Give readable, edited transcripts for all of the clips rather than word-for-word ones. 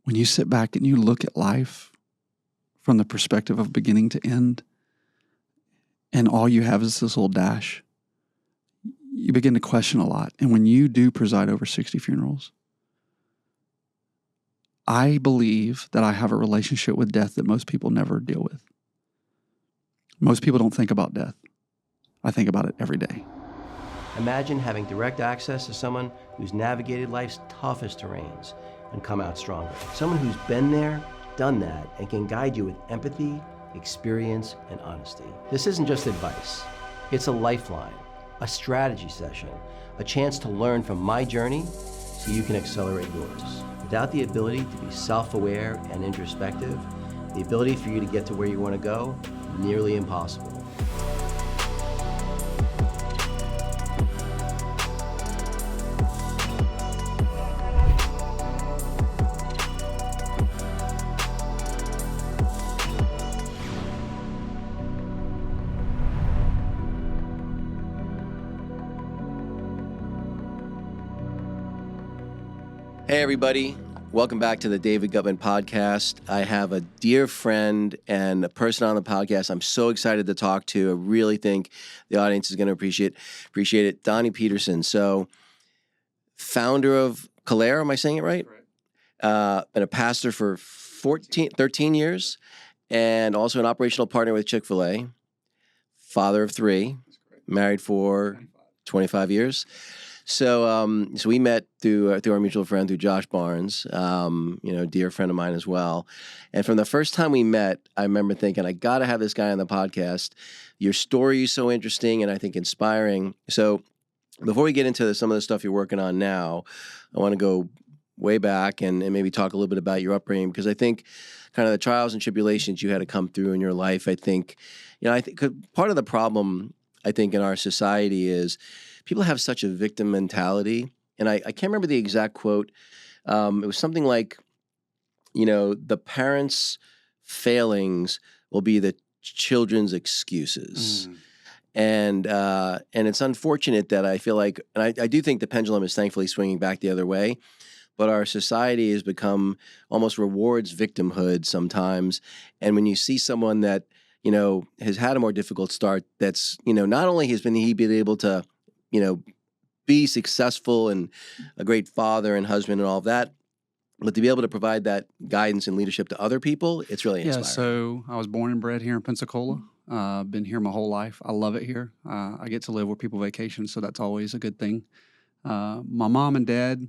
when you sit back and you look at life from the perspective of beginning to end, and all you have is this little dash, you begin to question a lot. And when you do preside over 60 funerals, I believe that I have a relationship with death that most people never deal with. Most people don't think about death. I think about it every day. Imagine having direct access to someone who's navigated life's toughest terrains and come out stronger. Someone who's been there, done that, and can guide you with empathy, experience, and honesty. This isn't just advice. It's a lifeline, a strategy session, a chance to learn from my journey so you can accelerate yours. Without the ability to be self-aware and introspective, the ability for you to get to where you want to go, nearly impossible. Hey everybody, welcome back to the David Guttman podcast. I have a dear friend and a person on the podcast I'm so excited to talk to. I really think the audience is going to appreciate it. Donnie Petersen. So, founder of Colere, am I saying it right? Been a pastor for 13 years, and also an operational partner with Chick-fil-A. Father of 3, married for 25 years. So we met through our mutual friend, through Josh Barnes, dear friend of mine as well. And from the first time we met, I remember thinking, I got to have this guy on the podcast. Your story is so interesting and I think inspiring. So before we get into some of the stuff you're working on now, I want to go way back and maybe talk a little bit about your upbringing, because I think kind of the trials and tribulations you had to come through in your life, I think part of the problem, I think, in our society is people have such a victim mentality. And I can't remember the exact quote. It was something like, the parents' failings will be the children's excuses. And it's unfortunate that I feel like, and I do think the pendulum is thankfully swinging back the other way, but our society has become almost rewards victimhood sometimes. And when you see someone that, has had a more difficult start, that's, not only has he been able to, be successful and a great father and husband and all of that, but to be able to provide that guidance and leadership to other people, it's really inspiring. Yeah, so I was born and bred here in Pensacola. Been here my whole life. I love it here. I get to live where people vacation, so that's always a good thing. My mom and dad,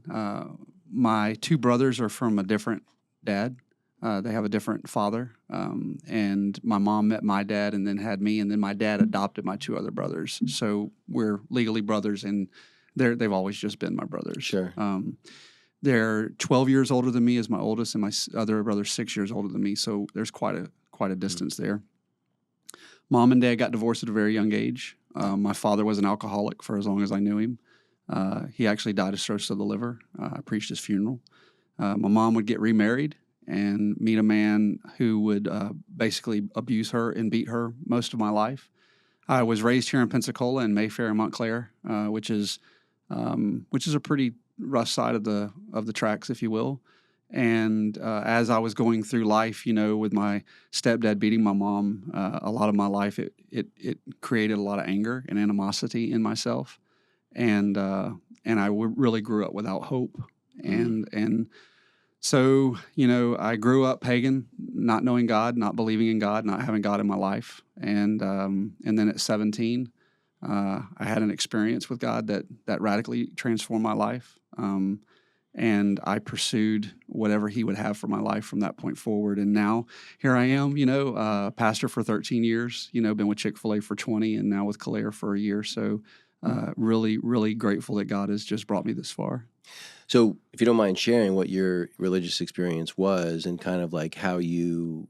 my 2 brothers are from a different dad. They have a different father, and my mom met my dad and then had me, and then my dad adopted my 2 other brothers. So we're legally brothers, and they've always just been my brothers. Sure. They're 12 years older than me as my oldest, and my other brother's 6 years older than me. So there's quite a distance there. Mom and dad got divorced at a very young age. My father was an alcoholic for as long as I knew him. He actually died of cirrhosis of the liver. I preached his funeral. My mom would get remarried and meet a man who would basically abuse her and beat her most of my life. I was raised here in Pensacola in Mayfair and Montclair, which is a pretty rough side of the tracks, if you will. And as I was going through life, with my stepdad beating my mom, a lot of my life, it created a lot of anger and animosity in myself, and I really grew up without hope, and so, I grew up pagan, not knowing God, not believing in God, not having God in my life. And then at 17, I had an experience with God that radically transformed my life. And I pursued whatever he would have for my life from that point forward. And now here I am, pastor for 13 years, been with Chick-fil-A for 20 and now with Colere for a year. So really, really grateful that God has just brought me this far. So if you don't mind sharing what your religious experience was and kind of like how you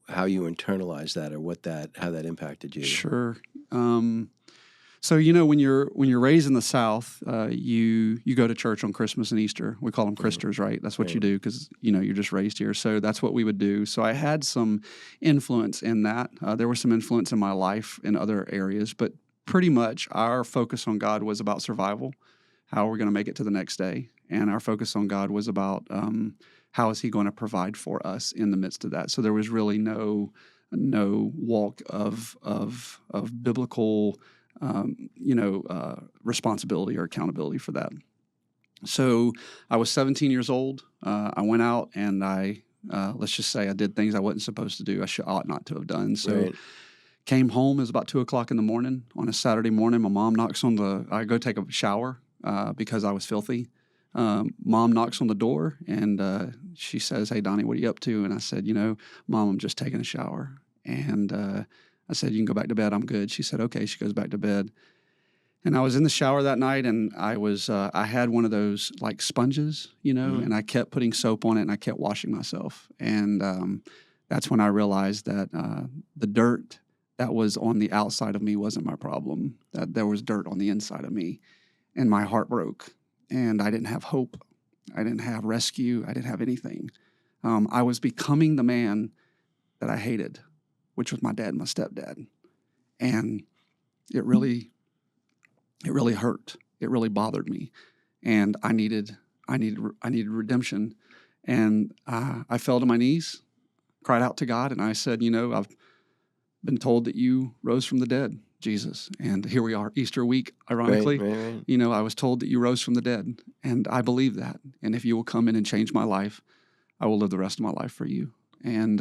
internalized that, or how that impacted you. Sure. So when you're raised in the South, you go to church on Christmas and Easter. We call them Christers, right? That's what you do because you're just raised here. So that's what we would do. So I had some influence in that. There was some influence in my life in other areas, but pretty much our focus on God was about survival. How we're going to make it to the next day. And our focus on God was about how is he going to provide for us in the midst of that? So there was really no walk of biblical, responsibility or accountability for that. So I was 17 years old. I went out and let's just say I did things I wasn't supposed to do. I ought not to have done. So came home. It was about 2:00 in the morning on a Saturday morning. My mom knocks on I go take a shower because I was filthy. Mom knocks on the door and she says, "Hey, Donnie, what are you up to?" And I said, "Mom, I'm just taking a shower." And I said, "You can go back to bed. I'm good." She said, "Okay." She goes back to bed. And I was in the shower that night, and I had one of those like sponges, and I kept putting soap on it, and I kept washing myself. And that's when I realized that the dirt that was on the outside of me wasn't my problem, that there was dirt on the inside of me. And my heart broke, and I didn't have hope. I didn't have rescue. I didn't have anything. I was becoming the man that I hated, which was my dad and my stepdad. And it really hurt. It really bothered me. And I needed redemption. And I fell to my knees, cried out to God, and I said, I've been told that you rose from the dead, Jesus. And here we are, Easter week, ironically. Right. I was told that you rose from the dead, and I believe that. And if you will come in and change my life, I will live the rest of my life for you. And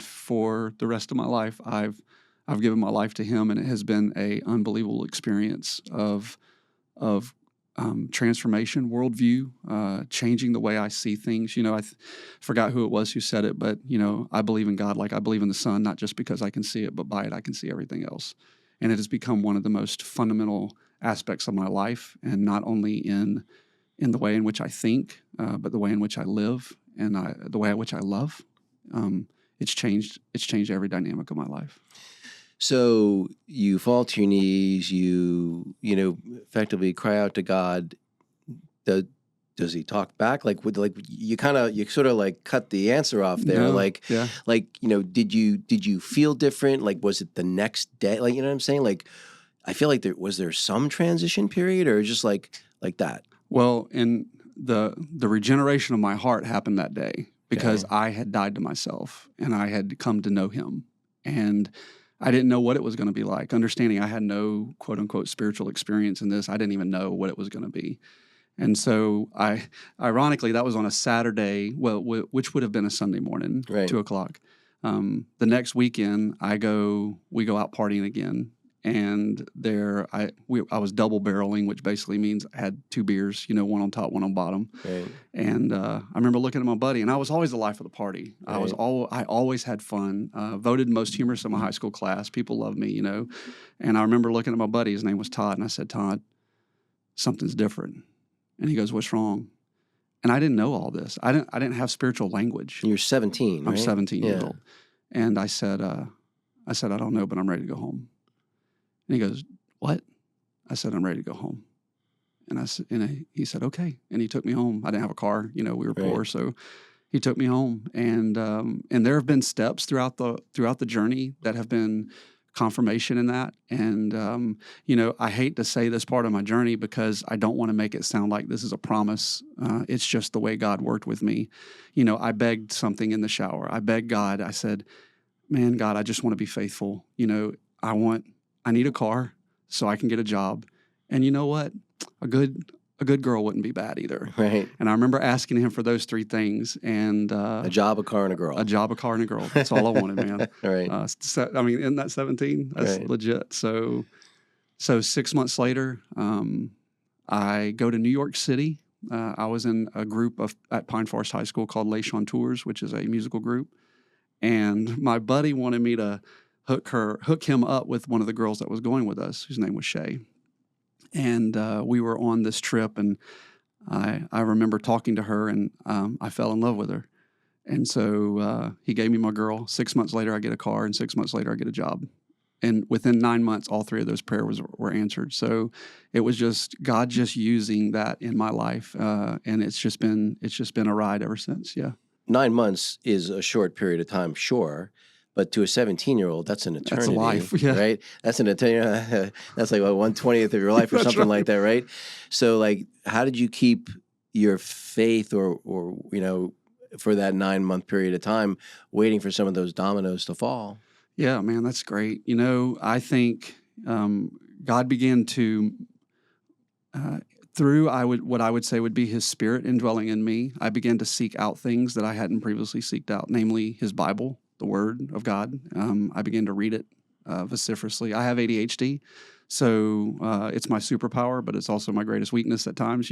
for the rest of my life, I've given my life to him, and it has been an unbelievable experience of transformation, worldview, changing the way I see things. I forgot who it was who said it, but, I believe in God like I believe in the sun, not just because I can see it, but by it I can see everything else. And it has become one of the most fundamental aspects of my life, and not only in the way in which I think, but the way in which I live and the way in which I love. It's changed every dynamic of my life. So you fall to your knees, you effectively cry out to God. Does he talk back? You sort of like cut the answer off there. No, did you feel different? Like, was it the next day? Like, you know what I'm saying? Like, I feel like was there some transition period, or just like that? Well, and the regeneration of my heart happened that day because I had died to myself and I had come to know him. And I didn't know what it was going to be like. Understanding I had no quote unquote spiritual experience in this, I didn't even know what it was going to be. And so ironically, that was on a Saturday, which would have been a Sunday morning, 2:00. The next weekend, we go out partying again. And I was double barreling, which basically means I had two beers, one on top, one on bottom. Right. And I remember looking at my buddy, and I was always the life of the party. Right. I always had fun. Voted most humorous in my high school class. People loved me, And I remember looking at my buddy. His name was Todd, and I said, "Todd, something's different." And he goes, "What's wrong?" And I didn't know all this. I didn't have spiritual language. You're 17, right? I'm 17 years old. And I said, "I don't know, but I'm ready to go home." And he goes, "What?" I said, "I'm ready to go home." And he said, "Okay." And he took me home. I didn't have a car. We were poor, so he took me home. And there have been steps throughout the journey that have been confirmation in that. And I hate to say this part of my journey because I don't want to make it sound like this is a promise. It's just the way God worked with me. I begged something in the shower. I begged God. I said, "Man, God, I just want to be faithful. I need a car so I can get a job." And you know what? A good girl wouldn't be bad either. Right. And I remember asking him for those three things. And a job, a car, and a girl. A job, a car, and a girl. That's all I wanted, man. Right. In that 17, that's legit. So 6 months later, I go to New York City. I was in a group at Pine Forest High School called Les Chanteurs, which is a musical group. And my buddy wanted me to hook him up with one of the girls that was going with us, whose name was Shay. And we were on this trip, and I remember talking to her, and I fell in love with her. And so he gave me my girl. 6 months later, I get a car, and 6 months later, I get a job. And within 9 months, all three of those prayers were answered. So it was just God just using that in my life, and it's just been a ride ever since. Yeah. 9 months is a short period of time, sure. But to a 17-year-old, that's an eternity. That's a life, yeah. Right? That's an eternity. That's like 1/20th of your life or something like that, right? So, how did you keep your faith or for that 9-month period of time, waiting for some of those dominoes to fall. Yeah, man, that's great. I think God began to, through what I would say would be His Spirit indwelling in me, I began to seek out things that I hadn't previously seeked out, namely His Bible, the Word of God. I began to read it vociferously. I have ADHD, so it's my superpower, but it's also my greatest weakness at times,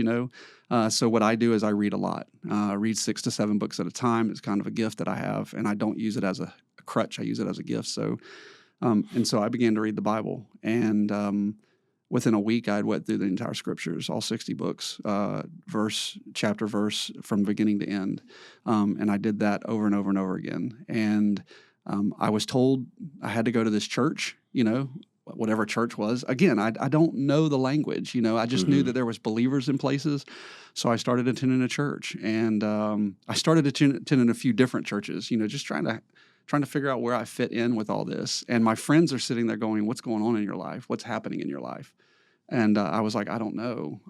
So what I do is I read a lot. I read 6 to 7 books at a time. It's kind of a gift that I have, and I don't use it as a crutch. I use it as a gift. So I began to read the Bible, and within a week, I'd went through the entire scriptures, all 60 books, chapter, verse, from beginning to end. And I did that over and over and over again. And I was told I had to go to this church, whatever church was. Again, I don't know the language, I just knew that there was believers in places. So I started attending a church, and I started attending a few different churches, just trying to figure out where I fit in with all this. And my friends are sitting there going, "What's going on in your life? What's happening in your life?" And I was like, "I don't know."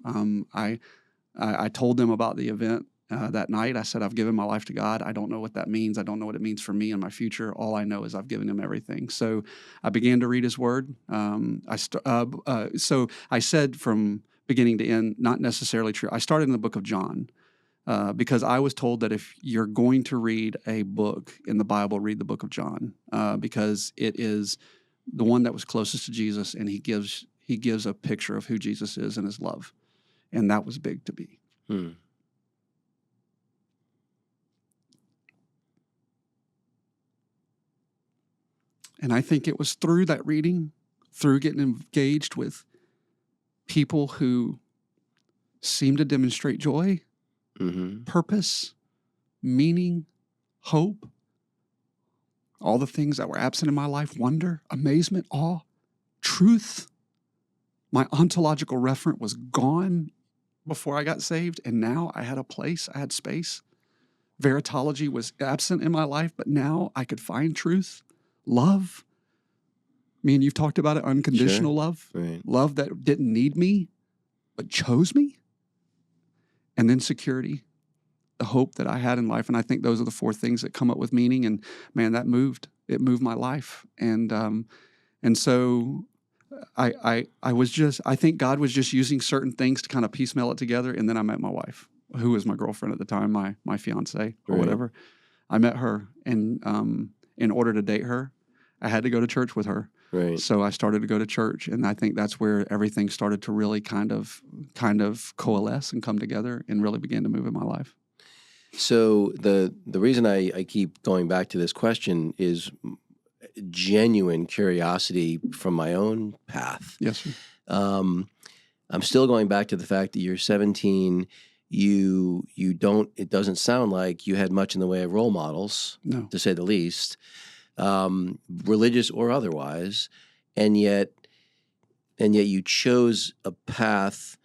I told them about the event that night. I said, "I've given my life to God. I don't know what that means. I don't know what it means for me and my future. All I know is I've given Him everything." So I began to read His Word. So I said from beginning to end, not necessarily true. I started in the book of John. Because I was told that if you're going to read a book in the Bible, read the book of John, because it is the one that was closest to Jesus, and he gives a picture of who Jesus is and His love, and that was big to me. And I think it was through that reading, through getting engaged with people who seem to demonstrate joy, purpose, meaning, hope, all the things that were absent in my life, wonder, amazement, awe, truth. My ontological referent was gone before I got saved, and now I had a place, I had space. Veritology was absent in my life, but now I could find truth, love. Me and you've talked about it, unconditional love, right. Love that didn't need me, but chose me. And then security, the hope that I had in life. And I think those are the 4 things that come up with meaning. And man, it moved my life. And so I think God was just using certain things to kind of piecemeal it together. And then I met my wife, who was my girlfriend at the time, my fiance or whatever. I met her, and in order to date her, I had to go to church with her. Right. So I started to go to church, and I think that's where everything started to really kind of coalesce and come together and really begin to move in my life. So the reason I keep going back to this question is genuine curiosity from my own path. Yes, sir. I'm still going back to the fact that you're 17. It doesn't sound like you had much in the way of role models, No. to say the least. Religious or otherwise, and yet you chose a path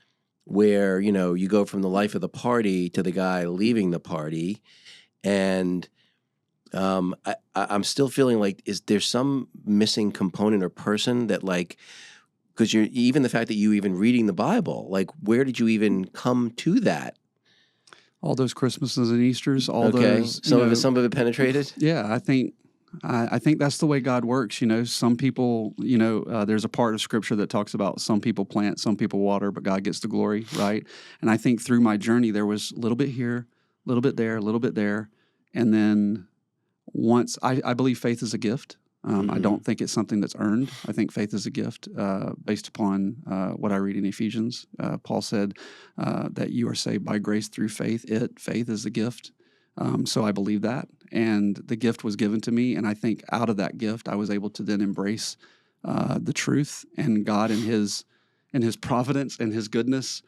where you go from the life of the party to the guy leaving the party, and I'm still feeling like, is there some missing component or person that, like, because even the fact that you even reading the Bible, like, where did you even come to that? All those Christmases and Easters, those. Some of it penetrated. Yeah, I think that's the way God works. Some people, there's a part of Scripture that talks about some people plant, some people water, but God gets the glory, right? And I think through my journey, there was a little bit here, a little bit there, a little bit there, and then once I believe faith is a gift. I don't think it's something that's earned. I think faith is a gift based upon what I read in Ephesians. Paul said that you are saved by grace through faith. Faith is a gift. So I believe that. And the gift was given to me. And I think out of that gift, I was able to then embrace the truth, and God in His providence and His goodness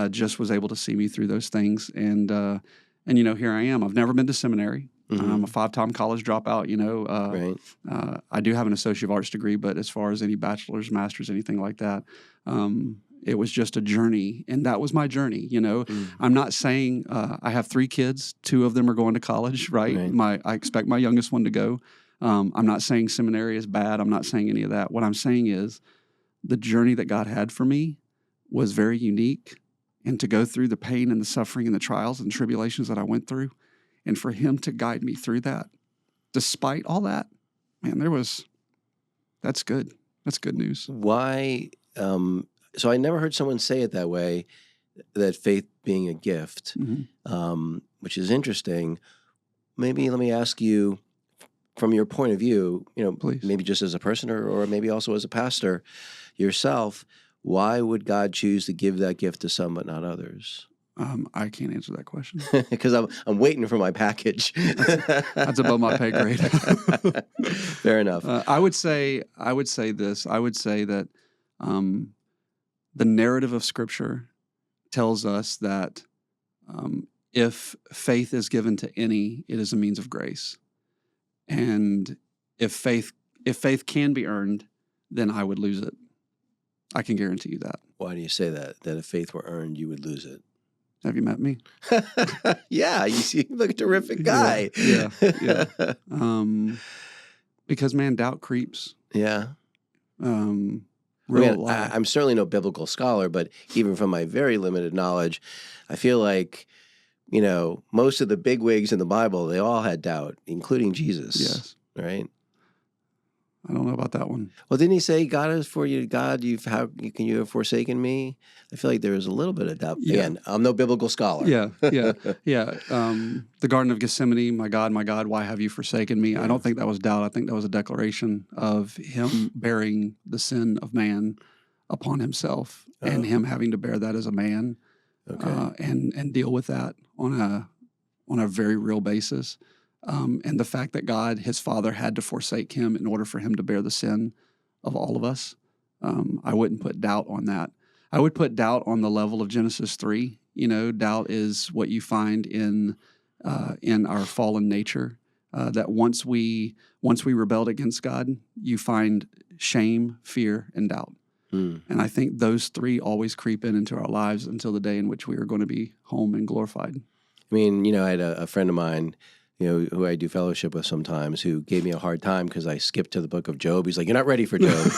just was able to see me through those things. And here I am. I've never been to seminary. I'm a 5-time college dropout. Right. I do have an Associate of Arts degree, but as far as any bachelor's, master's, anything like that, it was just a journey, and that was my journey. I'm not saying I have 3 kids. 2 of them are going to college, right? I expect my youngest one to go. I'm not saying seminary is bad. I'm not saying any of that. What I'm saying is the journey that God had for me was very unique, and to go through the pain and the suffering and the trials and tribulations that I went through, and for him to guide me through that, despite all that, man, that's good. That's good news. Why? So I never heard someone say it that way, that faith being a gift, which is interesting. Maybe let me ask you, from your point of view, Please. maybe just as a person or maybe also as a pastor yourself, why would God choose to give that gift to some but not others? I can't answer that question. Because I'm waiting for my package. That's above my pay grade. Fair enough. I would say this. I would say that the narrative of Scripture tells us that if faith is given to any, it is a means of grace. And if faith can be earned, then I would lose it. I can guarantee you that. Why do you say that? That if faith were earned, you would lose it? Have you met me? Yeah, you look a terrific guy. Yeah. Because, man, doubt creeps. Yeah. I'm certainly no biblical scholar, but even from my very limited knowledge, I feel like, most of the bigwigs in the Bible, they all had doubt, including Jesus. Yes. Right? I don't know about that one. Well, didn't he say, God is for you, God, can you have forsaken me? I feel like there was a little bit of doubt. Yeah. Again, I'm no biblical scholar. Yeah. The Garden of Gethsemane, my God, why have you forsaken me? Yeah. I don't think that was doubt. I think that was a declaration of him bearing the sin of man upon himself and him having to bear that as a man and deal with that on a very real basis. And the fact that God, his Father, had to forsake him in order for him to bear the sin of all of us, I wouldn't put doubt on that. I would put doubt on the level of Genesis 3. Doubt is what you find in our fallen nature. That once we rebelled against God, you find shame, fear, and doubt. And I think those three always creep into our lives until the day in which we are going to be home and glorified. I mean, I had a friend of mine, who I do fellowship with sometimes, who gave me a hard time because I skipped to the book of Job. He's like, "You're not ready for Job."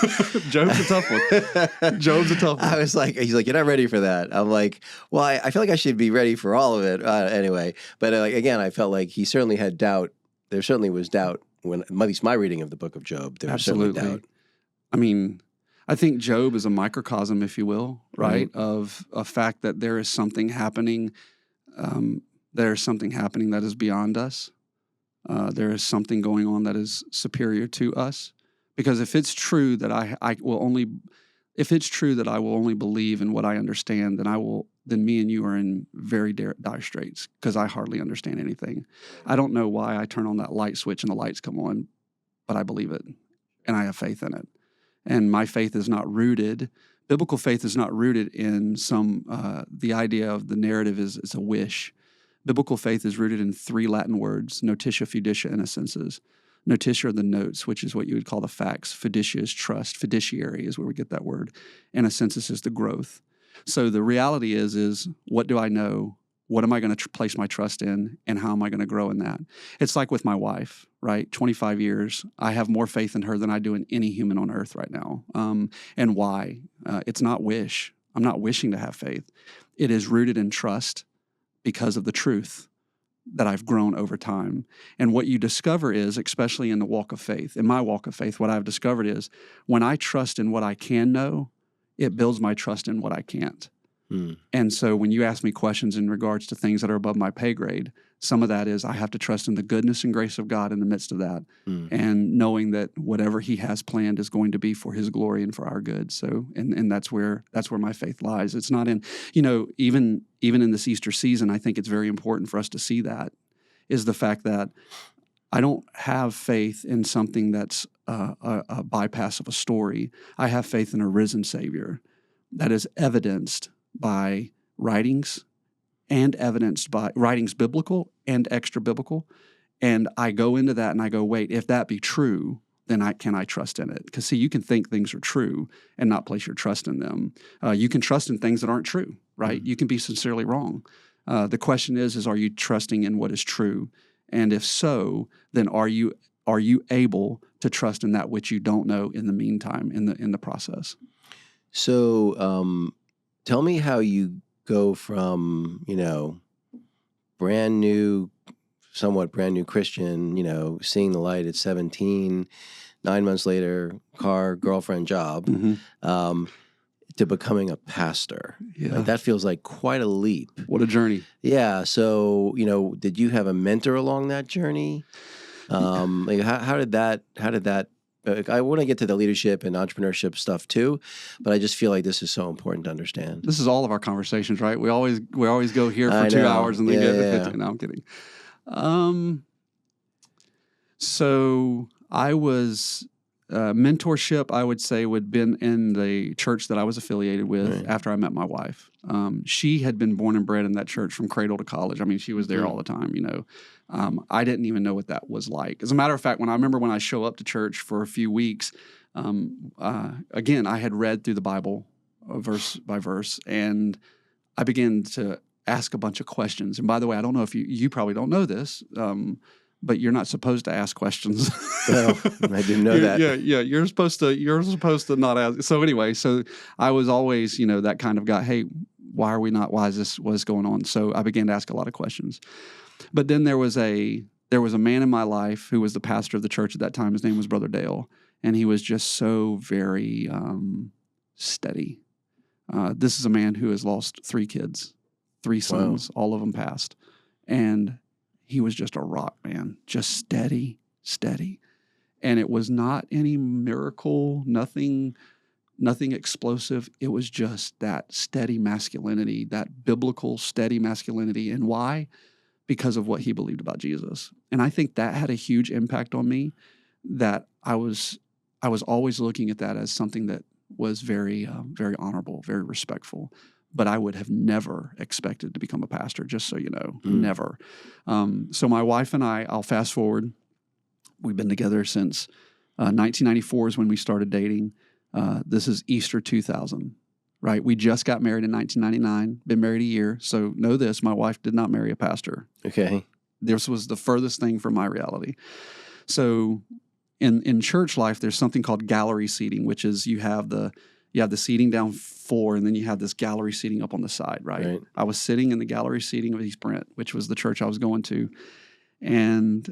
Job's a tough one. Job's a tough one. I was like, he's like, "You're not ready for that." I'm like, well, I feel like I should be ready for all of it anyway. But again, I felt like he certainly had doubt. There certainly was doubt when, at least my reading of the book of Job, there was certainly doubt. I mean, I think Job is a microcosm, if you will, right, of a fact that there is something happening. There is something happening that is beyond us. There is something going on that is superior to us. Because if it's true that I will only believe in what I understand, then me and you are in very dire straits, because I hardly understand anything. I don't know why I turn on that light switch and the lights come on, but I believe it, and I have faith in it. And my faith is not rooted. Biblical faith is not rooted in the idea of the narrative is a wish. Biblical faith is rooted in three Latin words: notitia, fiducia, and assensus. Notitia are the notes, which is what you would call the facts. Fiducia is trust. Fiduciary is where we get that word. And assensus is the growth. So the reality is what do I know? What am I going to place my trust in? And how am I going to grow in that? It's like with my wife, right? 25 years. I have more faith in her than I do in any human on earth right now. And why? It's not wish. I'm not wishing to have faith. It is rooted in trust because of the truth that I've grown over time. And what you discover is, especially in the walk of faith, in my walk of faith, what I've discovered is when I trust in what I can know, it builds my trust in what I can't. And so when you ask me questions in regards to things that are above my pay grade, some of that is I have to trust in the goodness and grace of God in the midst of that, and knowing that whatever he has planned is going to be for his glory and for our good. So, and that's where my faith lies. It's not in, even in this Easter season, I think it's very important for us to see that, is the fact that I don't have faith in something that's a bypass of a story. I have faith in a risen Savior that is evidenced by writings and evidenced by writings biblical and extra biblical. And I go into that and I go, wait, if that be true, then can I trust in it? Because see, you can think things are true and not place your trust in them. You can trust in things that aren't true, right? You can be sincerely wrong. The question is are you trusting in what is true? And if so, then are you able to trust in that which you don't know in the meantime, in the process? So tell me how you go from, somewhat brand new Christian, seeing the light at 17, 9 months later, car, girlfriend, job, to becoming a pastor? Yeah. Like, that feels like quite a leap. What a journey. Yeah. So, did you have a mentor along that journey? Like, how did that, I want to get to the leadership and entrepreneurship stuff too, but I just feel like this is so important to understand. This is all of our conversations, right? We always go here for I 2 know. hours and then get to Yeah. 15. No, I'm kidding. So I was mentorship, I would say, would been in the church that I was affiliated with Right. after I met my wife. She had been born and bred in that church from cradle to college. I mean, she was there all the time, I didn't even know what that was like. As a matter of fact, when I show up to church for a few weeks, again, I had read through the Bible verse by verse, and I began to ask a bunch of questions. And by the way, I don't know if you probably don't know this, but you're not supposed to ask questions. Well, I didn't know that. Yeah. You're supposed to not ask. So anyway, I was always, that kind of guy. Hey, why are we not? Why is this? What's going on? So I began to ask a lot of questions. But then there was a man in my life who was the pastor of the church at that time. His name was Brother Dale, and he was just so very steady. This is a man who has lost 3 kids, 3 sons, all of them passed, and he was just a rock, man, just steady. And it was not any miracle, nothing explosive. It was just that steady masculinity, that biblical steady masculinity. And why? Because of what he believed about Jesus. And I think that had a huge impact on me, that I was always looking at that as something that was very, very honorable, very respectful. But I would have never expected to become a pastor, just so you know, never. So my wife and I'll fast forward. We've been together since 1994 is when we started dating. This is Easter 2000, right? We just got married in 1999, been married a year. So know this, my wife did not marry a pastor. Okay. This was the furthest thing from my reality. So in church life, there's something called gallery seating, which is you have the seating down 4, and then you have this gallery seating up on the side, right? I was sitting in the gallery seating of East Brent, which was the church I was going to. And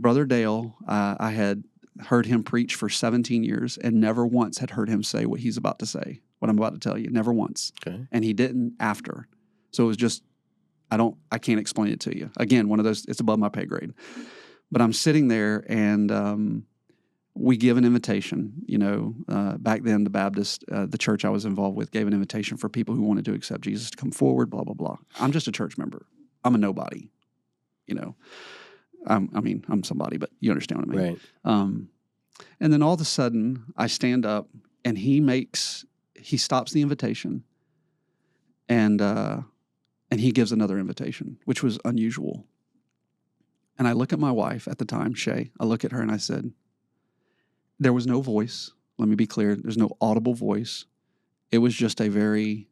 Brother Dale, I had heard him preach for 17 years and never once had heard him say what he's about to say, what I'm about to tell you, never once. Okay. And he didn't after. So it was just, I can't explain it to you. Again, one of those, it's above my pay grade. But I'm sitting there and we give an invitation. Back then the Baptist, the church I was involved with, gave an invitation for people who wanted to accept Jesus to come forward, blah, blah, blah. I'm just a church member. I'm a nobody, I'm somebody, but you understand what I mean. Right. And then all of a sudden I stand up and he stops the invitation and he gives another invitation, which was unusual. And I look at my wife at the time, Shay. I look at her and I said, there was no voice. Let me be clear. There's no audible voice. It was just a very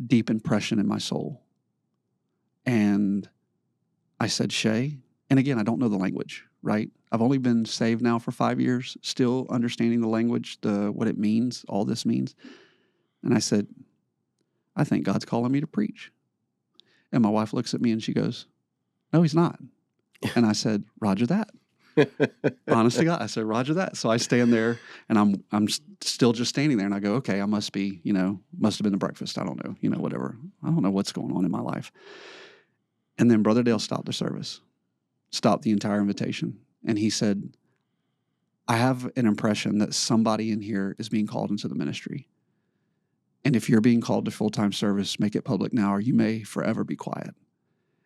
deep impression in my soul. And I said, Shay, and again, I don't know the language, right? I've only been saved now for 5 years, still understanding the language, what it means, all this means. And I said, I think God's calling me to preach. And my wife looks at me and she goes, no, he's not. And I said, Roger that. Honest to God, I said, Roger that. So I stand there and I'm still just standing there and I go, okay, I must be, must have been the breakfast. I don't know, whatever. I don't know what's going on in my life. And then Brother Dale stopped the service, stopped the entire invitation. And he said, I have an impression that somebody in here is being called into the ministry. And if you're being called to full-time service, make it public now or you may forever be quiet.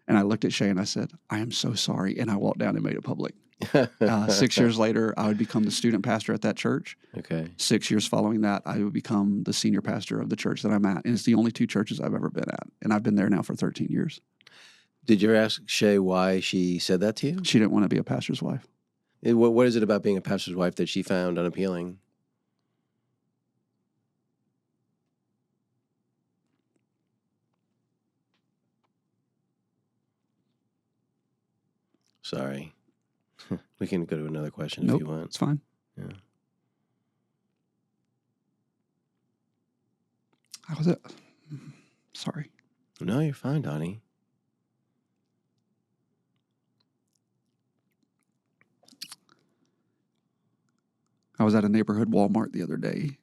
And I looked at Shay and I said, I am so sorry. And I walked down and made it public. 6 years later, I would become the student pastor at that church. Okay. 6 years following that, I would become the senior pastor of the church that I'm at. And it's the only 2 churches I've ever been at. And I've been there now for 13 years. Did you ask Shay why she said that to you? She didn't want to be a pastor's wife. What is it about being a pastor's wife that she found unappealing? Sorry. We can go to another question if you want. It's fine. Yeah. I was at, sorry. No, you're fine, Donnie. I was at a neighborhood Walmart the other day,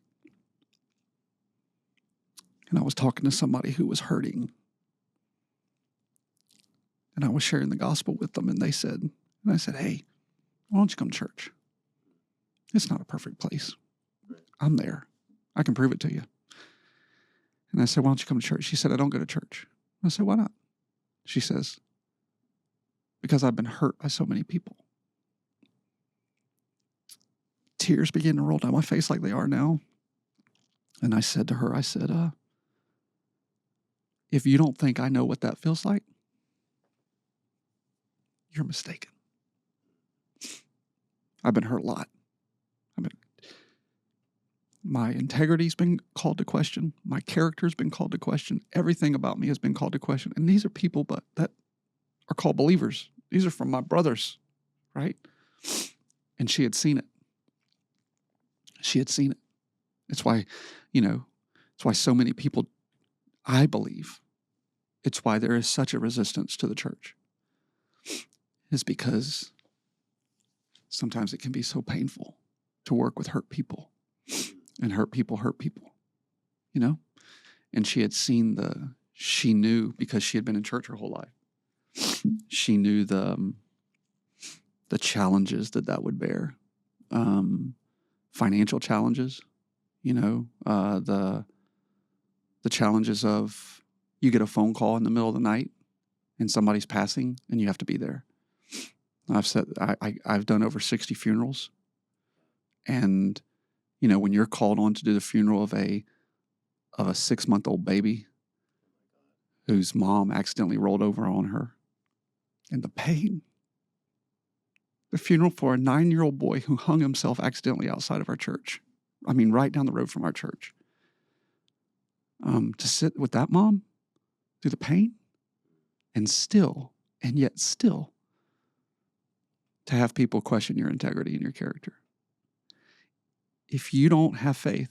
and I was talking to somebody who was hurting. And I was sharing the gospel with them, and I said, hey, why don't you come to church? It's not a perfect place. I'm there. I can prove it to you. And I said, why don't you come to church? She said, I don't go to church. I said, why not? She says, because I've been hurt by so many people. Tears began to roll down my face like they are now. And I said to her, if you don't think I know what that feels like, you're mistaken. I've been hurt a lot. My integrity's been called to question. My character's been called to question. Everything about me has been called to question. And these are people that are called believers. These are from my brothers, right? And she had seen it. She had seen it. It's why, it's why so many people, I believe, it's why there is such a resistance to the church. Is because sometimes it can be so painful to work with hurt people. And hurt people, And she had seen she knew because she had been in church her whole life. She knew the challenges that would bear. Financial challenges, the challenges of you get a phone call in the middle of the night and somebody's passing and you have to be there. I've done over 60 funerals, and when you're called on to do the funeral of a 6-month-old baby whose mom accidentally rolled over on her, and the pain. The funeral for a 9-year-old boy who hung himself accidentally outside of our church. I mean, right down the road from our church. To sit with that mom through the pain, and yet still, to have people question your integrity and your character. If you don't have faith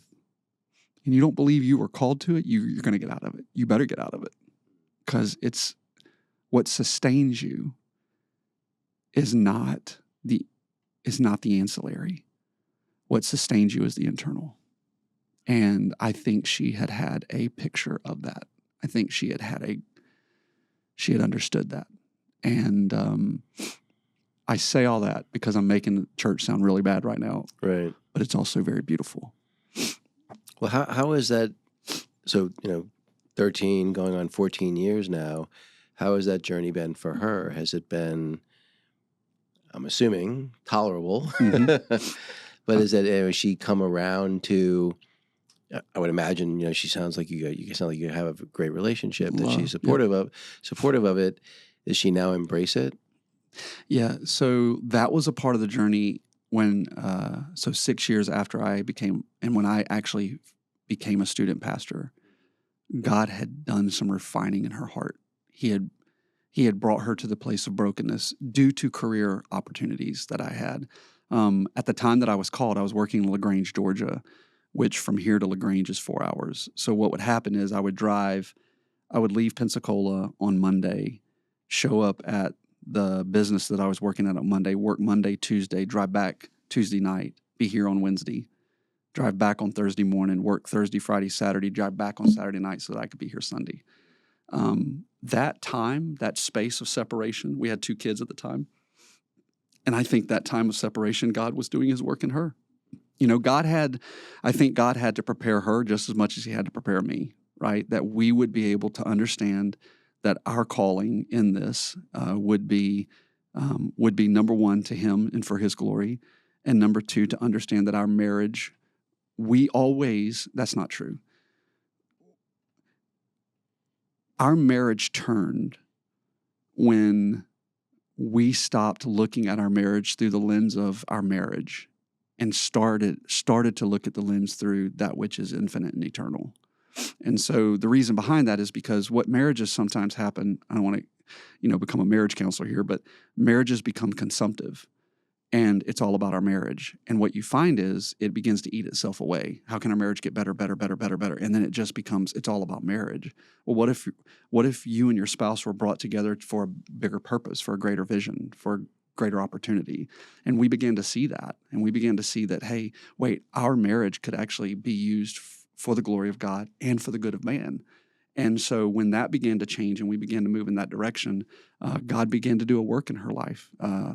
and you don't believe you were called to it, you're going to get out of it. You better get out of it, because it's what sustains you is not the ancillary. What sustains you is the internal. And I think she had a picture of that. I think she had understood that. And I say all that because I'm making the church sound really bad right now. Right. But it's also very beautiful. Well, how is that? So, 13 going on 14 years now. How has that journey been for her? Has it been, I'm assuming, tolerable? Mm-hmm. But has she come around to? I would imagine, she sounds like you sound like you have a great relationship, that she's supportive of it. Does she now embrace it? Yeah. So that was a part of the journey when, 6 years after when I actually became a student pastor, God had done some refining in her heart. He had brought her to the place of brokenness due to career opportunities that I had. At the time that I was called, I was working in LaGrange, Georgia, which from here to LaGrange is 4 hours. So what would happen is I would leave Pensacola on Monday, show up at the business that I was working at on Monday, work Monday, Tuesday, drive back Tuesday night, be here on Wednesday, drive back on Thursday morning, work Thursday, Friday, Saturday, drive back on Saturday night so that I could be here Sunday. That time, that space of separation, we had 2 kids at the time. And I think that time of separation, God was doing his work in her. I think God had to prepare her just as much as he had to prepare me, right? That we would be able to understand that our calling in this would be number one, to him and for his glory, and number 2, to understand that our marriage, that's not true. Our marriage turned when we stopped looking at our marriage through the lens of our marriage and started to look at the lens through that which is infinite and eternal. And so the reason behind that is because what marriages sometimes happen, I don't want to, become a marriage counselor here, but marriages become consumptive. and it's all about our marriage. And what you find is it begins to eat itself away. How can our marriage get better, better, better, better, better? And then it just becomes, it's all about marriage. Well, what if you and your spouse were brought together for a bigger purpose, for a greater vision, for a greater opportunity? And we began to see that. And we began to see that, hey, wait, our marriage could actually be used for the glory of God and for the good of man. And so when that began to change and we began to move in that direction, God began to do a work in her life.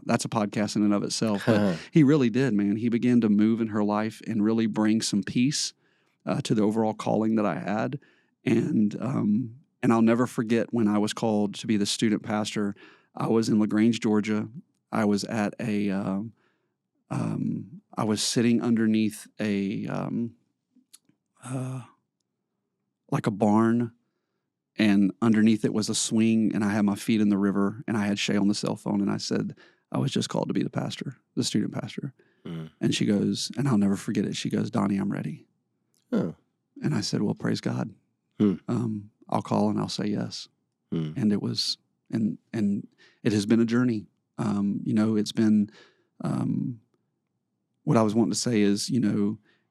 That's a podcast in and of itself, but he really did, man. He began to move in her life and really bring some peace to the overall calling that I had. And I'll never forget when I was called to be the student pastor. I was in LaGrange, Georgia. I was at I was sitting underneath like a barn, and underneath it was a swing, and I had my feet in the river, and I had Shay on the cell phone, and I said, I was just called to be the pastor, the student pastor. And she goes, and I'll never forget it, she goes, Donnie, I'm ready. And I said, well, praise God. I'll call and I'll say yes. And it was, and it has been a journey. It's been, what I was wanting to say is,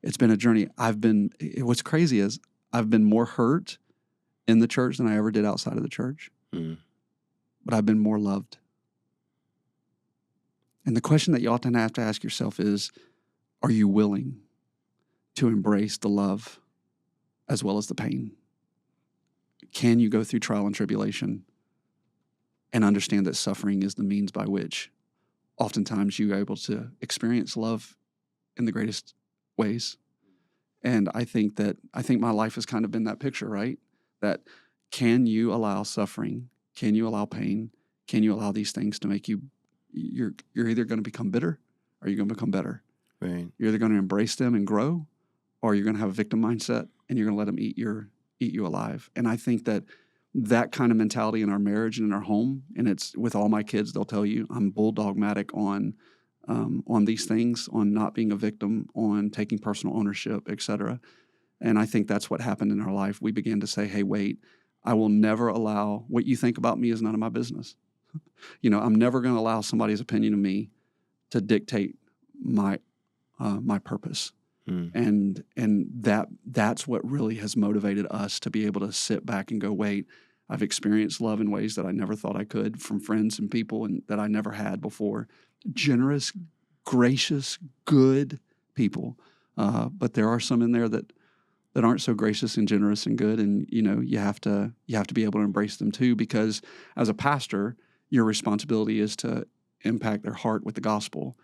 it's been a journey. What's crazy is I've been more hurt in the church than I ever did outside of the church. But I've been more loved. And the question that you often have to ask yourself is, are you willing to embrace the love as well as the pain? Can you go through trial and tribulation and understand that suffering is the means by which oftentimes you're able to experience love in the greatest ways? And I think my life has kind of been that picture, right? That can you allow suffering? Can you allow pain? Can you allow these things to make you're either going to become bitter or you're going to become better. Right. You're either going to embrace them and grow, or you're going to have a victim mindset and you're going to let them eat you alive. And I think that kind of mentality in our marriage and in our home, and it's with all my kids, they'll tell you I'm bulldogmatic on these things, on not being a victim, on taking personal ownership, et cetera. And I think that's what happened in our life. We began to say, hey, wait, I will never allow, what you think about me is none of my business. I'm never going to allow somebody's opinion of me to dictate my purpose. And that's what really has motivated us to be able to sit back and go, wait, I've experienced love in ways that I never thought I could from friends and people and that I never had before. Generous, gracious, good people. But there are some in there that aren't so gracious and generous and good. And, you have to be able to embrace them too, because as a pastor, your responsibility is to impact their heart with the gospel.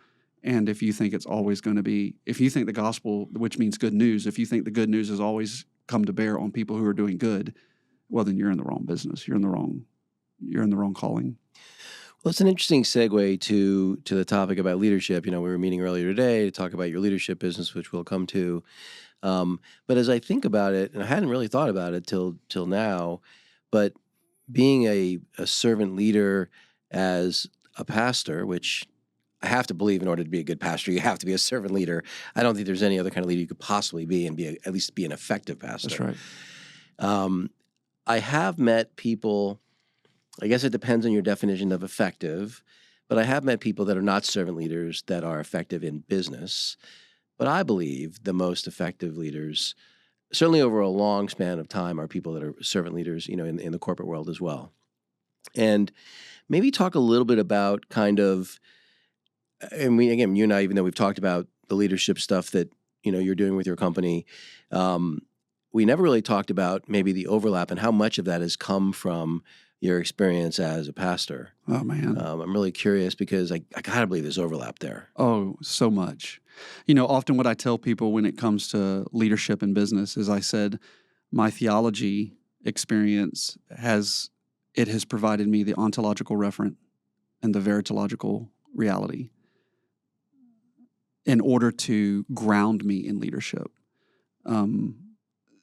And if you think it's always going to be, if you think the gospel, which means good news, if you think the good news has always come to bear on people who are doing good, well, then you're in the wrong business. You're in the wrong calling. Well, it's an interesting segue to the topic about leadership. We were meeting earlier today to talk about your leadership business, which we'll come to. But as I think about it, and I hadn't really thought about it till now, but being a servant leader as a pastor, which I have to believe in order to be a good pastor, you have to be a servant leader. I don't think there's any other kind of leader you could possibly be and at least be an effective pastor. That's right. I have met people, I guess it depends on your definition of effective, but I have met people that are not servant leaders that are effective in business. But I believe the most effective leaders, certainly over a long span of time, are people that are servant leaders, in the corporate world as well. And maybe talk a little bit about kind of, and again, you and I, even though we've talked about the leadership stuff that, you're doing with your company, we never really talked about maybe the overlap and how much of that has come from your experience as a pastor. Oh, man. I'm really curious because I gotta believe there's overlap there. Oh, so much. Often what I tell people when it comes to leadership in business is I said, my theology experience has provided me the ontological referent and the veritological reality in order to ground me in leadership.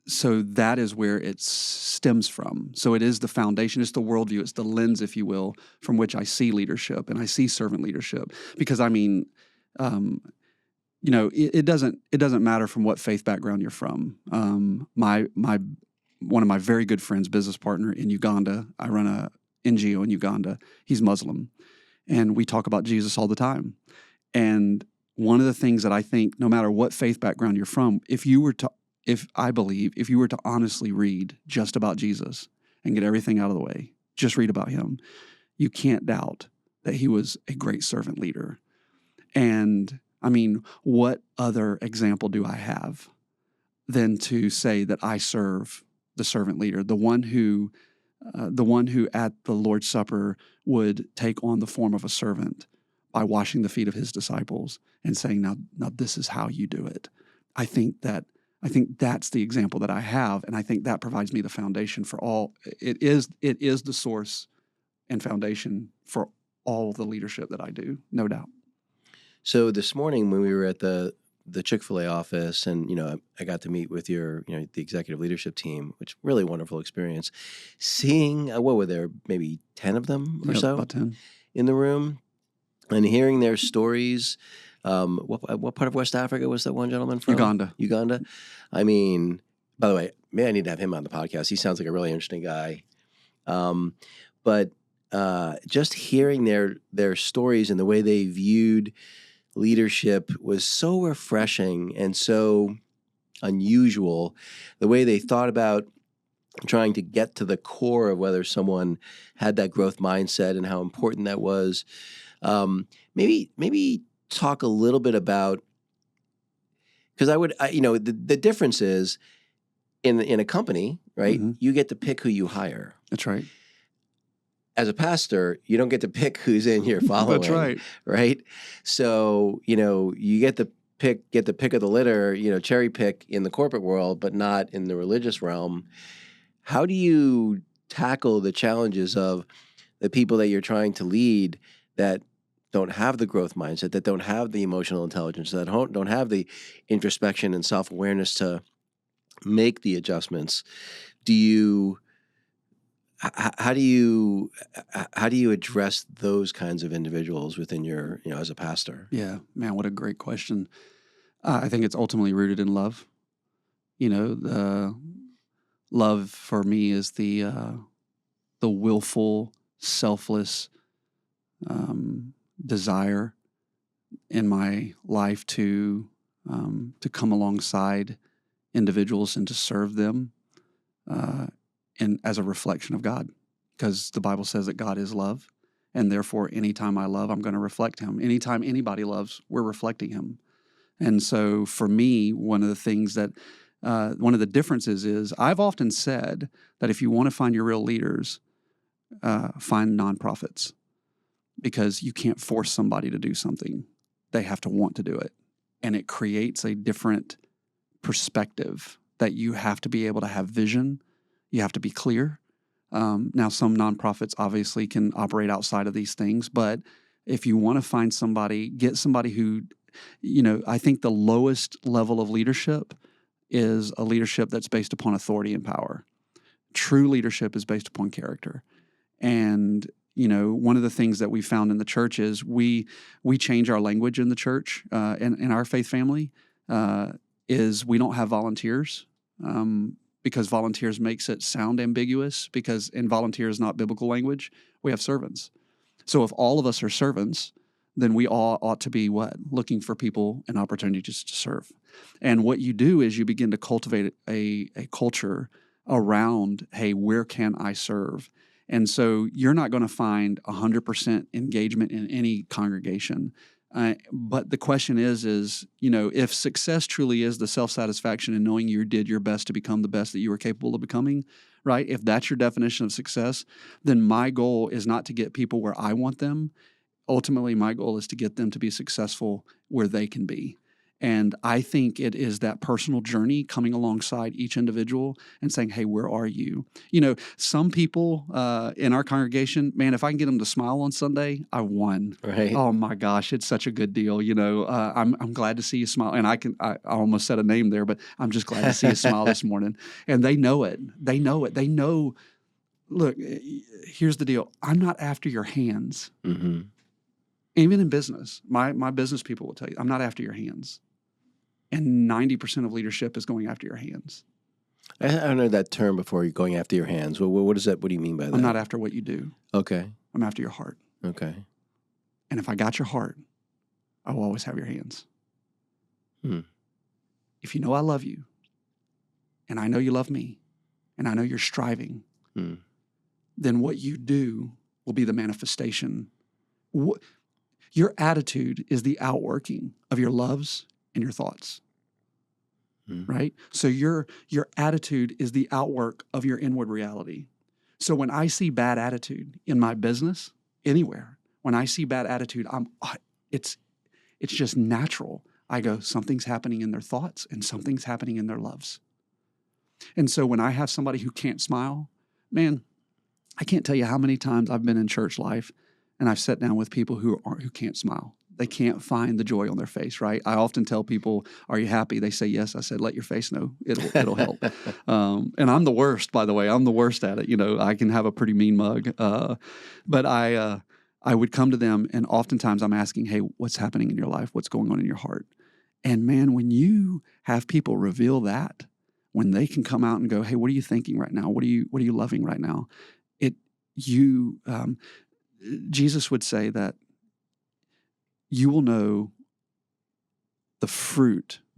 So that is where it stems from. So it is the foundation, it's the worldview, it's the lens, if you will, from which I see leadership and I see servant leadership. Because it doesn't matter from what faith background you're from. One of my very good friends, business partner in Uganda, I run a NGO in Uganda. He's Muslim, and we talk about Jesus all the time. And one of the things that I think, no matter what faith background you're from, if you were to honestly read just about Jesus and get everything out of the way, just read about him, you can't doubt that he was a great servant leader. And I mean, what other example do I have than to say that I serve the servant leader, the one who at the Lord's Supper would take on the form of a servant by washing the feet of his disciples and saying, now this is how you do it. I think that's the example that I have, and I think that provides me the foundation for all. It is the source and foundation for all the leadership that I do, no doubt. So this morning when we were at the Chick-fil-A office, and I got to meet with your the executive leadership team, which really wonderful experience. Seeing what were there, maybe 10 of them or so, about 10 in the room, and hearing their stories. What part of West Africa was that one gentleman from? Uganda. I mean, by the way, maybe I need to have him on the podcast. He sounds like a really interesting guy. But just hearing their stories and the way they viewed leadership was so refreshing and so unusual. The way they thought about trying to get to the core of whether someone had that growth mindset and how important that was. Maybe talk a little bit about, because the difference is in a company, right? Mm-hmm. You get to pick who you hire. That's right. As a pastor, you don't get to pick who's in your following. That's right. Right? So, you get the pick of the litter, cherry pick in the corporate world, but not in the religious realm. How do you tackle the challenges of the people that you're trying to lead that don't have the growth mindset, that don't have the emotional intelligence, that don't have the introspection and self-awareness to make the adjustments? How do you address those kinds of individuals within your, as a pastor? Yeah, man, what a great question. I think it's ultimately rooted in love. The love for me is the willful, selfless desire in my life to come alongside individuals and to serve them. And as a reflection of God, because the Bible says that God is love, and therefore anytime I love, I'm going to reflect him. Anytime anybody loves, we're reflecting him. And so for me, one of the differences is I've often said that if you want to find your real leaders, find nonprofits, because you can't force somebody to do something. They have to want to do it. And it creates a different perspective that you have to be able to have vision. You have to be clear. Now, some nonprofits obviously can operate outside of these things, but if you want to find somebody, get somebody who, I think the lowest level of leadership is a leadership that's based upon authority and power. True leadership is based upon character. And, one of the things that we found in the church is we change our language in the church, in our faith family, is we don't have volunteers. Because volunteers makes it sound ambiguous, because in volunteer is not biblical language. We have servants. So if all of us are servants, then we all ought to be what? Looking for people and opportunities to serve. And what you do is you begin to cultivate a culture around, hey, where can I serve? And so you're not going to find 100% engagement in any congregation. But the question is, if success truly is the self-satisfaction in knowing you did your best to become the best that you were capable of becoming, right? If that's your definition of success, then my goal is not to get people where I want them. Ultimately, my goal is to get them to be successful where they can be. And I think it is that personal journey coming alongside each individual and saying, hey, where are you? Some people in our congregation, man, if I can get them to smile on Sunday, I won. Right. Oh my gosh, it's such a good deal. I'm glad to see you smile. And I almost said a name there, but I'm just glad to see you smile this morning. And they know it. They know, look, here's the deal. I'm not after your hands. Mm-hmm. Even in business, my business people will tell you, I'm not after your hands. And 90% of leadership is going after your hands. I haven't heard that term before, going after your hands. What is that? What do you mean by that? I'm not after what you do. Okay. I'm after your heart. Okay. And if I got your heart, I will always have your hands. Hmm. If you know I love you, and I know you love me, and I know you're striving, then what you do will be the manifestation. Your attitude is the outworking of your loves and your thoughts, right? So your attitude is the outwork of your inward reality. So when I see bad attitude in my business, anywhere, when I see bad attitude, it's just natural. I go, something's happening in their thoughts and something's happening in their loves. And so when I have somebody who can't smile, man, I can't tell you how many times I've been in church life and I've sat down with people who can't smile. They can't find the joy on their face, right? I often tell people, "Are you happy?" They say yes. I said, "Let your face know. It'll help." And I'm the worst, by the way. I'm the worst at it. I can have a pretty mean mug, but I would come to them, and oftentimes I'm asking, "Hey, what's happening in your life? What's going on in your heart?" And man, when you have people reveal that, when they can come out and go, "Hey, what are you thinking right now? What are you loving right now?" Jesus would say that you will know the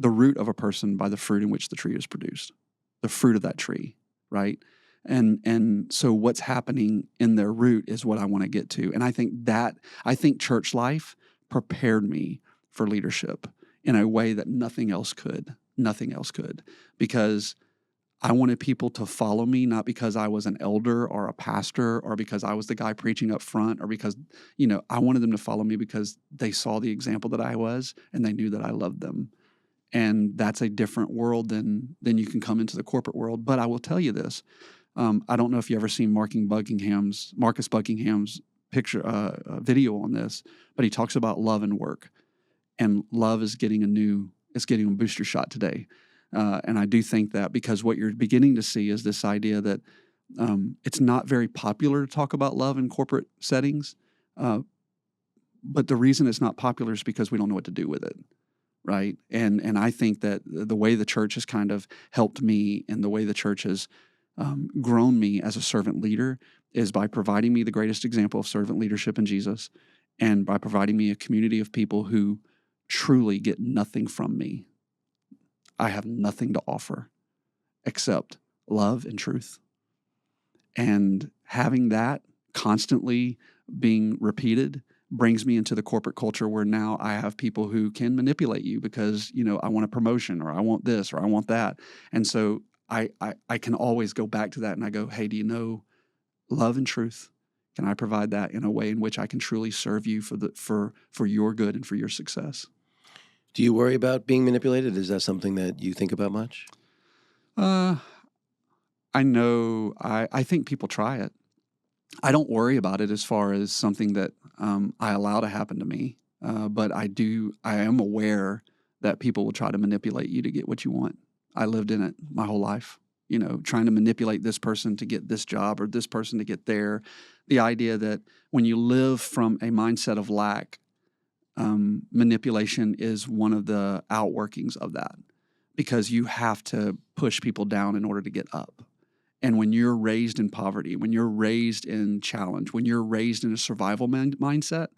root of a person by the fruit in which the tree is produced, the fruit of that tree, right? And so what's happening in their root is what I want to get to. And I think church life prepared me for leadership in a way that nothing else could, because I wanted people to follow me, not because I was an elder or a pastor or because I was the guy preaching up front or because, I wanted them to follow me because they saw the example that I was and they knew that I loved them. And that's a different world than you can come into the corporate world. But I will tell you this. I don't know if you ever seen Marcus Buckingham's picture, video on this, but he talks about love and work. And love is getting a booster shot today. And I do think that because what you're beginning to see is this idea that it's not very popular to talk about love in corporate settings. But the reason it's not popular is because we don't know what to do with it, right? And I think that the way the church has kind of helped me and the way the church has grown me as a servant leader is by providing me the greatest example of servant leadership in Jesus and by providing me a community of people who truly get nothing from me. I have nothing to offer except love and truth. And having that constantly being repeated brings me into the corporate culture where now I have people who can manipulate you because, I want a promotion or I want this or I want that. And so I can always go back to that and I go, hey, do you know love and truth? Can I provide that in a way in which I can truly serve you for your good and for your success? Do you worry about being manipulated? Is that something that you think about much? I know. I think people try it. I don't worry about it as far as something that I allow to happen to me. But I am aware that people will try to manipulate you to get what you want. I lived in it my whole life, trying to manipulate this person to get this job or this person to get there. The idea that when you live from a mindset of lack, manipulation is one of the outworkings of that because you have to push people down in order to get up. And when you're raised in poverty, when you're raised in challenge, when you're raised in a survival mindset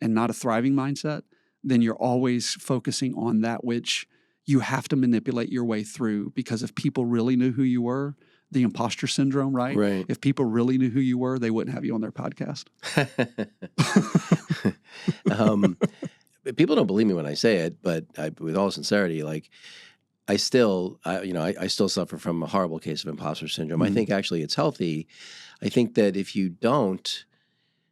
and not a thriving mindset, then you're always focusing on that which you have to manipulate your way through because if people really knew who you were, the imposter syndrome, right? Right. If people really knew who you were, they wouldn't have you on their podcast. People don't believe me when I say it, but with all sincerity, I still suffer from a horrible case of imposter syndrome. I think actually it's healthy. I think that if you don't,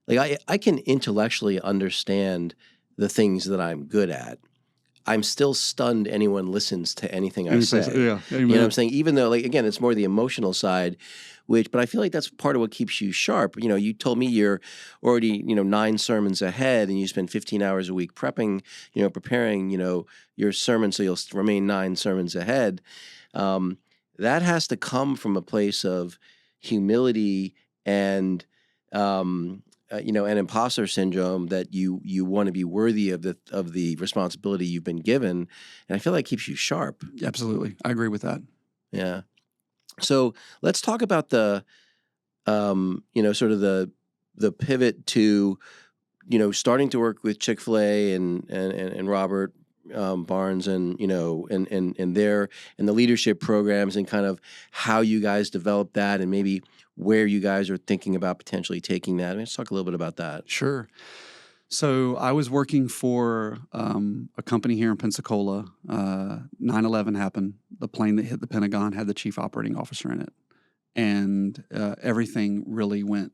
I can intellectually understand the things that I'm good at. I'm still stunned anyone listens to anything I say. Yeah, you know what I'm saying? Even though, again, it's more the emotional side, but I feel like that's part of what keeps you sharp. You told me you're already, 9 sermons ahead and you spend 15 hours a week prepping, preparing, your sermon so you'll remain 9 sermons ahead. That has to come from a place of humility and, and imposter syndrome that you want to be worthy of the responsibility you've been given, and I feel like it keeps you sharp. Absolutely, I agree with that. Yeah. So let's talk about the, sort of the pivot to starting to work with Chick-fil-A and Robert Barnes and the leadership programs and kind of how you guys developed that and maybe where you guys are thinking about potentially taking that. Let's talk a little bit about that. Sure. So I was working for a company here in Pensacola. 9/11 happened. The plane that hit the Pentagon had the chief operating officer in it, and everything really went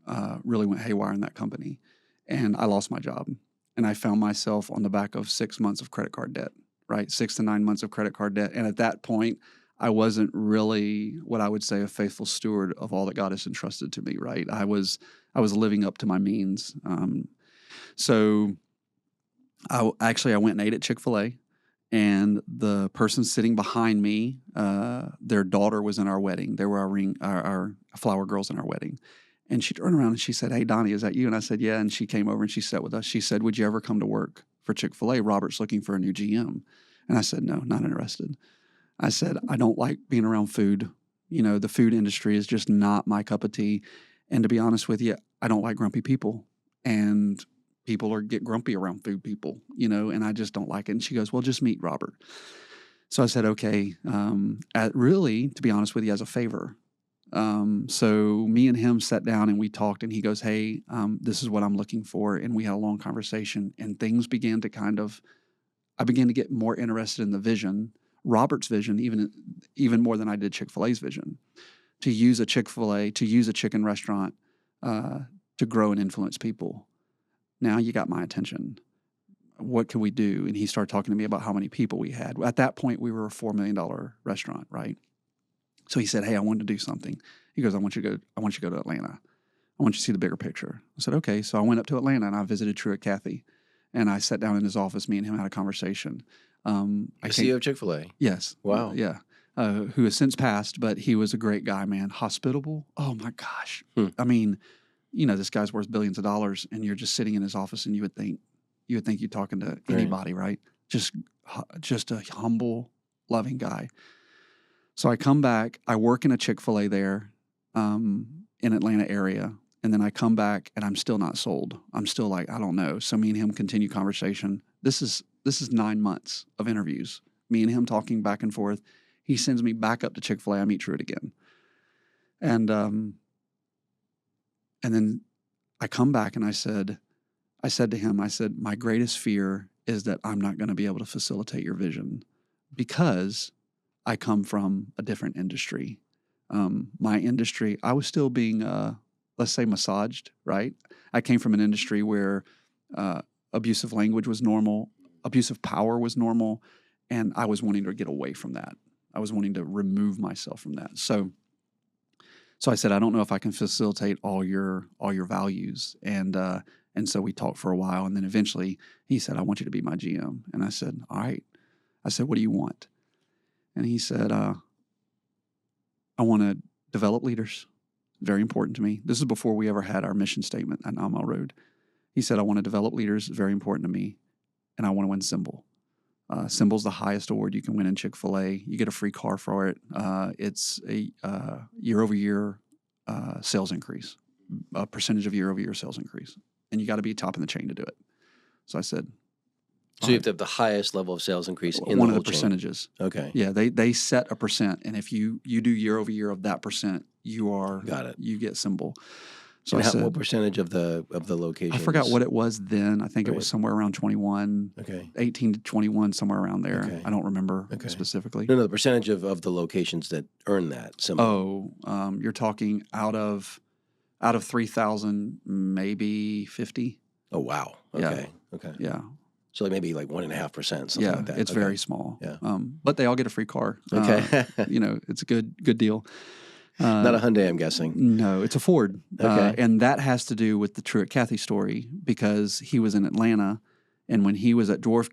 haywire in that company. And I lost my job, and I found myself on the back of 6 months of credit card debt. Right, 6 to 9 months of credit card debt, and at that point, I wasn't really what I would say a faithful steward of all that God has entrusted to me. Right, I was living up to my means. So I went and ate at Chick-fil-A, and the person sitting behind me, their daughter was in our wedding. They were our flower girls in our wedding. And she turned around and she said, "Hey, Donnie, is that you?" And I said, "Yeah." And she came over and she sat with us. She said, "Would you ever come to work for Chick-fil-A? Robert's looking for a new GM." And I said, "No, not interested." I said, "I don't like being around food. The food industry is just not my cup of tea. And to be honest with you, I don't like grumpy people. And people get grumpy around food people, and I just don't like it." And she goes, "Well, just meet Robert." So I said, "Okay." Really, to be honest with you, as a favor. So me and him sat down and we talked, and he goes, "Hey, this is what I'm looking for." And we had a long conversation, and things began to I began to get more interested in the vision, Robert's vision, even more than I did Chick-fil-A's vision, to use a Chick-fil-A, to use a chicken restaurant, to grow and influence people. Now you got my attention. What can we do? And he started talking to me about how many people we had. At that point, we were a $4 million restaurant, right? So he said, "Hey, I wanted to do something." He goes, I want you to go to Atlanta. I want you to see the bigger picture." I said, "Okay." So I went up to Atlanta and I visited Truett Cathy, and I sat down in his office. Me and him had a conversation. CEO of Chick-fil-A. Yes. Wow. Yeah. Who has since passed, but he was a great guy, man. Hospitable. Oh my gosh. I mean, this guy's worth billions of dollars, and you're just sitting in his office, and you would think you're talking to anybody, right? Just a humble, loving guy. So I come back. I work in a Chick-fil-A there in Atlanta area, and then I come back, and I'm still not sold. I'm still like, I don't know. So me and him continue conversation. This is 9 months of interviews. Me and him talking back and forth. He sends me back up to Chick-fil-A. I meet Truett again, and then I come back and I said to him, "My greatest fear is that I'm not going to be able to facilitate your vision because I come from a different industry. My industry, I was still being, let's say, massaged, right? I came from an industry where abusive language was normal, abusive power was normal, and I was wanting to get away from that. I was wanting to remove myself from that. So I said, "I don't know if I can facilitate all your values." And so we talked for a while, and then eventually he said, "I want you to be my GM." And I said, "All right." I said, "What do you want?" And he said, "I want to develop leaders. Very important to me." This is before we ever had our mission statement at 9 Mile Road. He said, "I want to develop leaders. Very important to me. And I want to win Symbol. Symbol's the highest award you can win in Chick-fil-A. You get a free car for it. It's a year-over-year sales increase, a percentage of year-over-year sales increase. And you got to be top in the chain to do it." So I said, So you have to have the highest level of sales increase in one the of whole the percentages. Chain. Okay. Yeah, they set a percent, and if you do year-over-year of that percent, you get Symbol. So and I said, what percentage of the locations? I forgot what it was then. I think it was somewhere around 21, 18 to 21, somewhere around there. Okay. I don't remember specifically. No, the percentage of the locations that earn that Symbol. Oh, you're talking out of 3,000, maybe 50. Oh, wow. Okay. Yeah. Okay. Yeah. So maybe like 1.5%, something like that. It's very small. Yeah. But they all get a free car. Okay. It's a good deal. Not a Hyundai, I'm guessing. No, it's a Ford. Okay. And that has to do with the Truett Cathy story, because he was in Atlanta, and when he was at Dwarf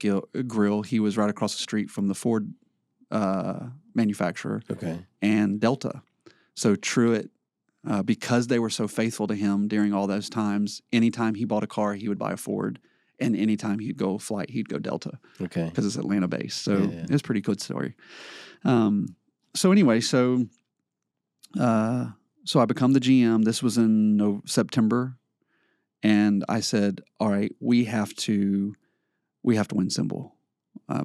Grill, he was right across the street from the Ford manufacturer and Delta. So Truett, because they were so faithful to him during all those times, anytime he bought a car, he would buy a Ford. And anytime he'd go flight, he'd go Delta. Okay. Because it's Atlanta-based. So it's a pretty good story. So anyway, so I become the GM. This was in September. And I said, all right, we have to win Symbol.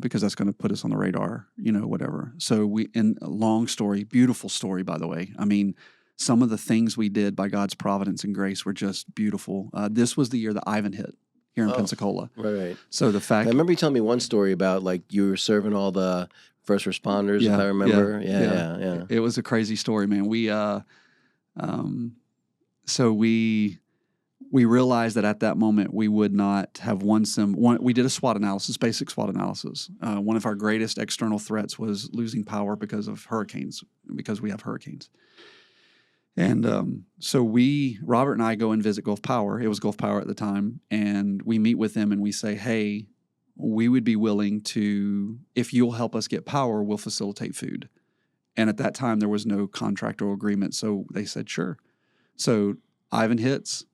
Because that's going to put us on the radar, whatever. So in a long story, beautiful story, by the way. I mean, some of the things we did by God's providence and grace were just beautiful. This was the year that Ivan hit here in Pensacola. Right. So the fact... I remember you telling me one story about like you were serving all the first responders, if I remember. Yeah. It was a crazy story, man. We realized that at that moment we would not have won we did a SWOT analysis, basic SWOT analysis. One of our greatest external threats was losing power because of hurricanes, because we have hurricanes. And so Robert and I go and visit Gulf Power. It was Gulf Power at the time. And we meet with them and we say, hey, we would be willing to, if you'll help us get power, we'll facilitate food. And at that time, there was no contract or agreement. So they said, sure. So Ivan hits.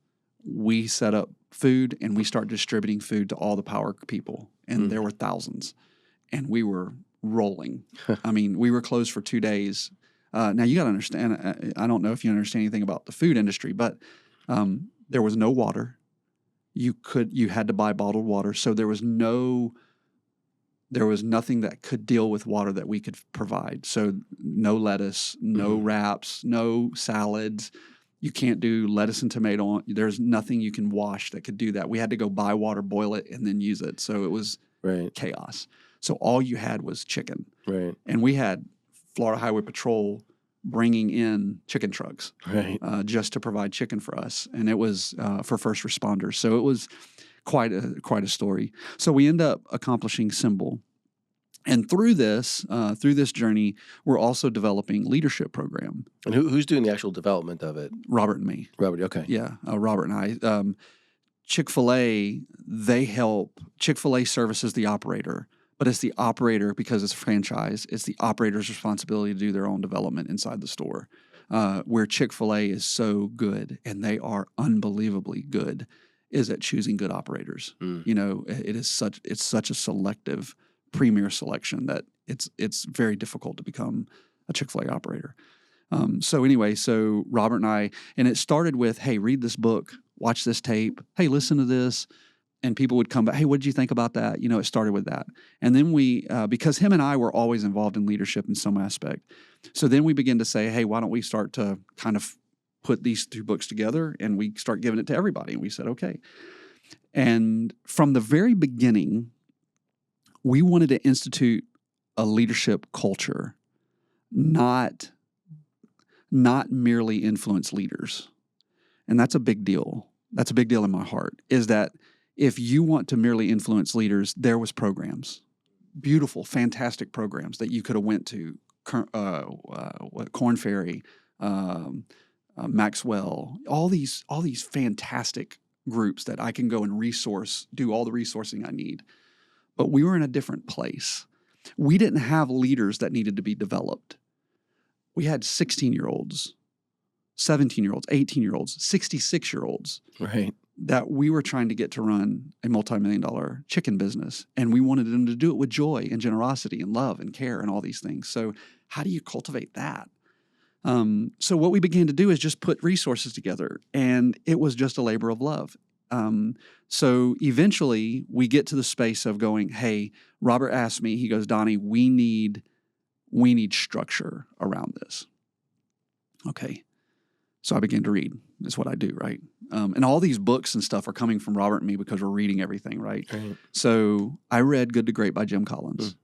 We set up food and we start distributing food to all the power people. And there were thousands. And we were rolling. I mean, we were closed for 2 days. Now, you got to understand, I don't know if you understand anything about the food industry, but there was no water. You had to buy bottled water. So there was nothing that could deal with water that we could provide. So no lettuce, no wraps, no salads. You can't do lettuce and tomato. There's nothing you can wash that could do that. We had to go buy water, boil it, and then use it. So it was chaos. So all you had was chicken. Right. And we had Florida Highway Patrol bringing in chicken trucks just to provide chicken for us. And it was for first responders. So it was quite a story. So we end up accomplishing Symbol. And through this journey, we're also developing leadership program. And who's doing the actual development of it? Robert and me. Robert, okay. Yeah, Robert and I. Chick-fil-A, Chick-fil-A services the operator, but it's the operator, because it's a franchise, it's the operator's responsibility to do their own development inside the store. Where Chick-fil-A is so good, and they are unbelievably good, is at choosing good operators. It's such a selective premier selection that it's very difficult to become a Chick-fil-A operator. So Robert and I, and it started with, hey, read this book, watch this tape, hey, listen to this. And people would come back, hey, what did you think about that? It started with that. And then because him and I were always involved in leadership in some aspect. So then we began to say, hey, why don't we start to kind of put these 2 books together, and we start giving it to everybody. And we said, okay. And from the very beginning, we wanted to institute a leadership culture, not merely influence leaders. And that's a big deal. That's a big deal in my heart, is that if you want to merely influence leaders, there was programs, beautiful, fantastic programs that you could have went to, Korn Ferry, Maxwell, all these fantastic groups that I can go and do all the resourcing I need. But we were in a different place. We didn't have leaders that needed to be developed. We had 16-year-olds, 17-year-olds, 18-year-olds, 66-year-olds. Right. That we were trying to get to run a multi-million-dollar chicken business. And we wanted them to do it with joy and generosity and love and care and all these things. So how do you cultivate that? So what we began to do is just put resources together. And it was just a labor of love. So eventually we get to the space of going, hey, Robert asked me, he goes, Donnie, we need structure around this. Okay. So I began to read. That's what I do, right? And all these books and stuff are coming from Robert and me because we're reading everything, right? So I read Good to Great by Jim Collins.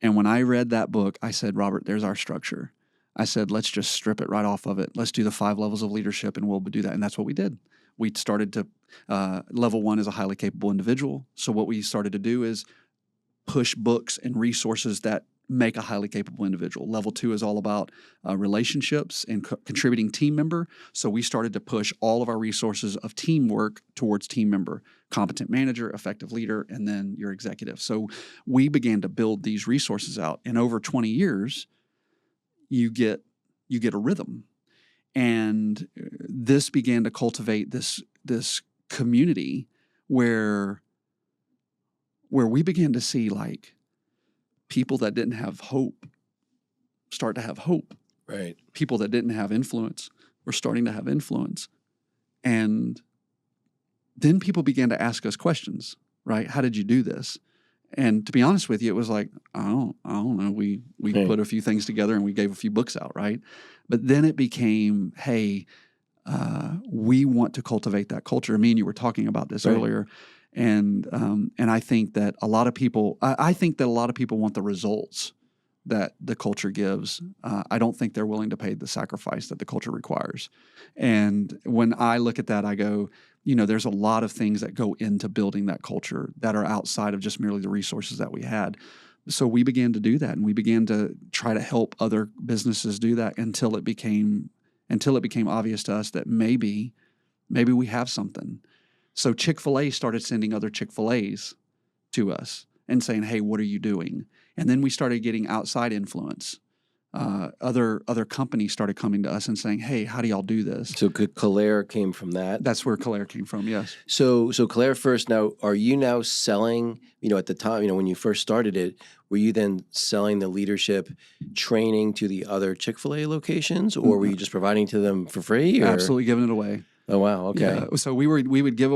And when I read that book, I said, Robert, there's our structure. I said, let's just strip it right off of it. Let's do the 5 levels of leadership, and we'll do that. And that's what we did. We started to, level 1 is a highly capable individual. So what we started to do is push books and resources that make a highly capable individual. Level 2 is all about relationships and contributing team member. So we started to push all of our resources of teamwork towards team member, competent manager, effective leader, and then your executive. So we began to build these resources out. And over 20 years, you get a rhythm. And this began to cultivate this community where we began to see like people that didn't have hope start to have hope. Right. People that didn't have influence were starting to have influence. And then people began to ask us questions, right? How did you do this? And to be honest with you, it was like, I don't know. We put a few things together and we gave a few books out, right? But then it became, hey, we want to cultivate that culture. Me and you were talking about this earlier, and I think that a lot of people, I think that a lot of people want the results that the culture gives. I don't think they're willing to pay the sacrifice that the culture requires. And when I look at that, I go, there's a lot of things that go into building that culture that are outside of just merely the resources that we had. So we began to do that, and we began to try to help other businesses do that until it became obvious to us that maybe we have something. So Chick-fil-A started sending other Chick-fil-A's to us and saying, hey, what are you doing? And then we started getting outside influence. Other companies started coming to us and saying, hey, how do y'all do this? So Colere came from that? That's where Colere came from, yes. So Colere first. Now, are you now selling, at the time, when you first started it, were you then selling the leadership training to the other Chick-fil-A locations, or were you just providing to them for free? Or? Absolutely giving it away. Oh, wow. Okay. Yeah. So we would give,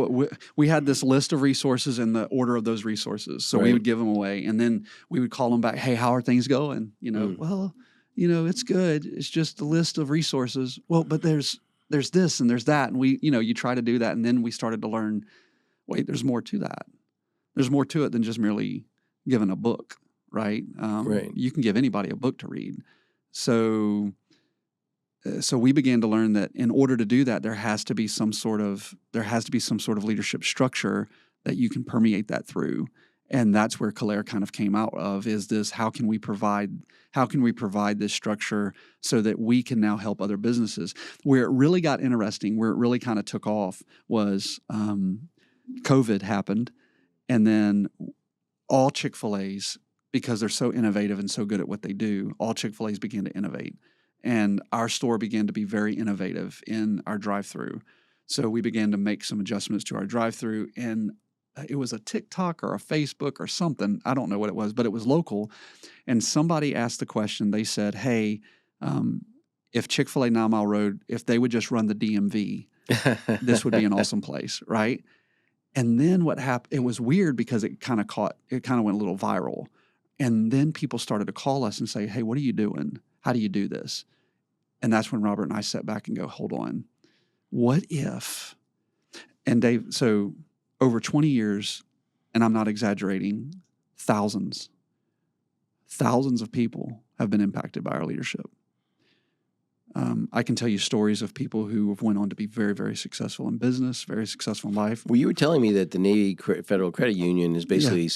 we had this list of resources and the order of those resources. So we would give them away, and then we would call them back. Hey, how are things going? Well, it's good. It's just a list of resources. Well, but there's this and there's that. And we, you try to do that. And then we started to learn, wait, there's more to that. There's more to it than just merely giving a book, right? You can give anybody a book to read. So we began to learn that in order to do that, there has to be some sort of leadership structure that you can permeate that through. And that's where Colere kind of came out of, is this, how can we provide this structure so that we can now help other businesses? Where it really got interesting, where it really kind of took off was COVID happened. And then all Chick-fil-A's, because they're so innovative and so good at what they do, all Chick-fil-A's began to innovate. And our store began to be very innovative in our drive-through. So we began to make some adjustments to our drive-through, and it was a TikTok or a Facebook or something. I don't know what it was, but it was local. And somebody asked the question. They said, hey, if Chick-fil-A 9 Mile Road, if they would just run the DMV, this would be an awesome place, right? And then what happened, it was weird because it kind of went a little viral. And then people started to call us and say, hey, what are you doing? How do you do this? And that's when Robert and I sat back and go, hold on, what if? And Dave, so over 20 years, and I'm not exaggerating, thousands of people have been impacted by our leadership. I can tell you stories of people who have went on to be very, very successful in business, very successful in life. Well, you were telling me that the Navy Federal Credit Union is basically,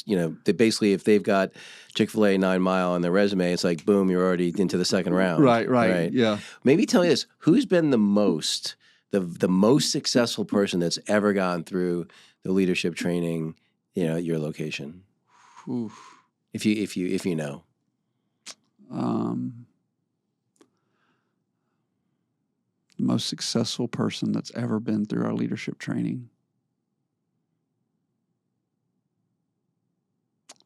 if they've got Chick-fil-A 9 Mile on their resume, it's like, boom, you're already into the second round. Right. Yeah. Maybe tell me this, who's been the most successful person that's ever gone through the leadership training, at your location? Oof. If you know. The most successful person that's ever been through our leadership training.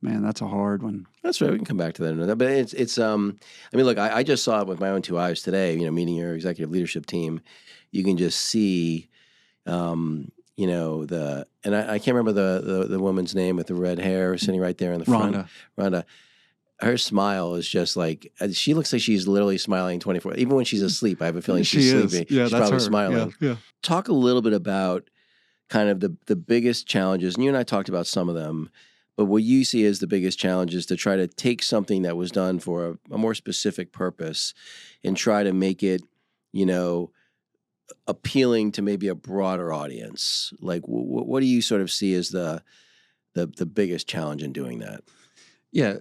Man, that's a hard one. That's right. We can come back to that. But it's. I mean, look, I just saw it with my own two eyes today. Meeting your executive leadership team, you can just see, and I can't remember the woman's name with the red hair sitting right there in the front. Rhonda. Her smile is just like, she looks like she's literally smiling 24. Even when she's asleep, I have a feeling she's sleeping. Yeah, she's that's probably her. smiling. Yeah. Talk a little bit about kind of the biggest challenges, and you and I talked about some of them, but what you see as the biggest challenges to try to take something that was done for a more specific purpose and try to make it, appealing to maybe a broader audience. Like, what do you sort of see as the biggest challenge in doing that? Yeah,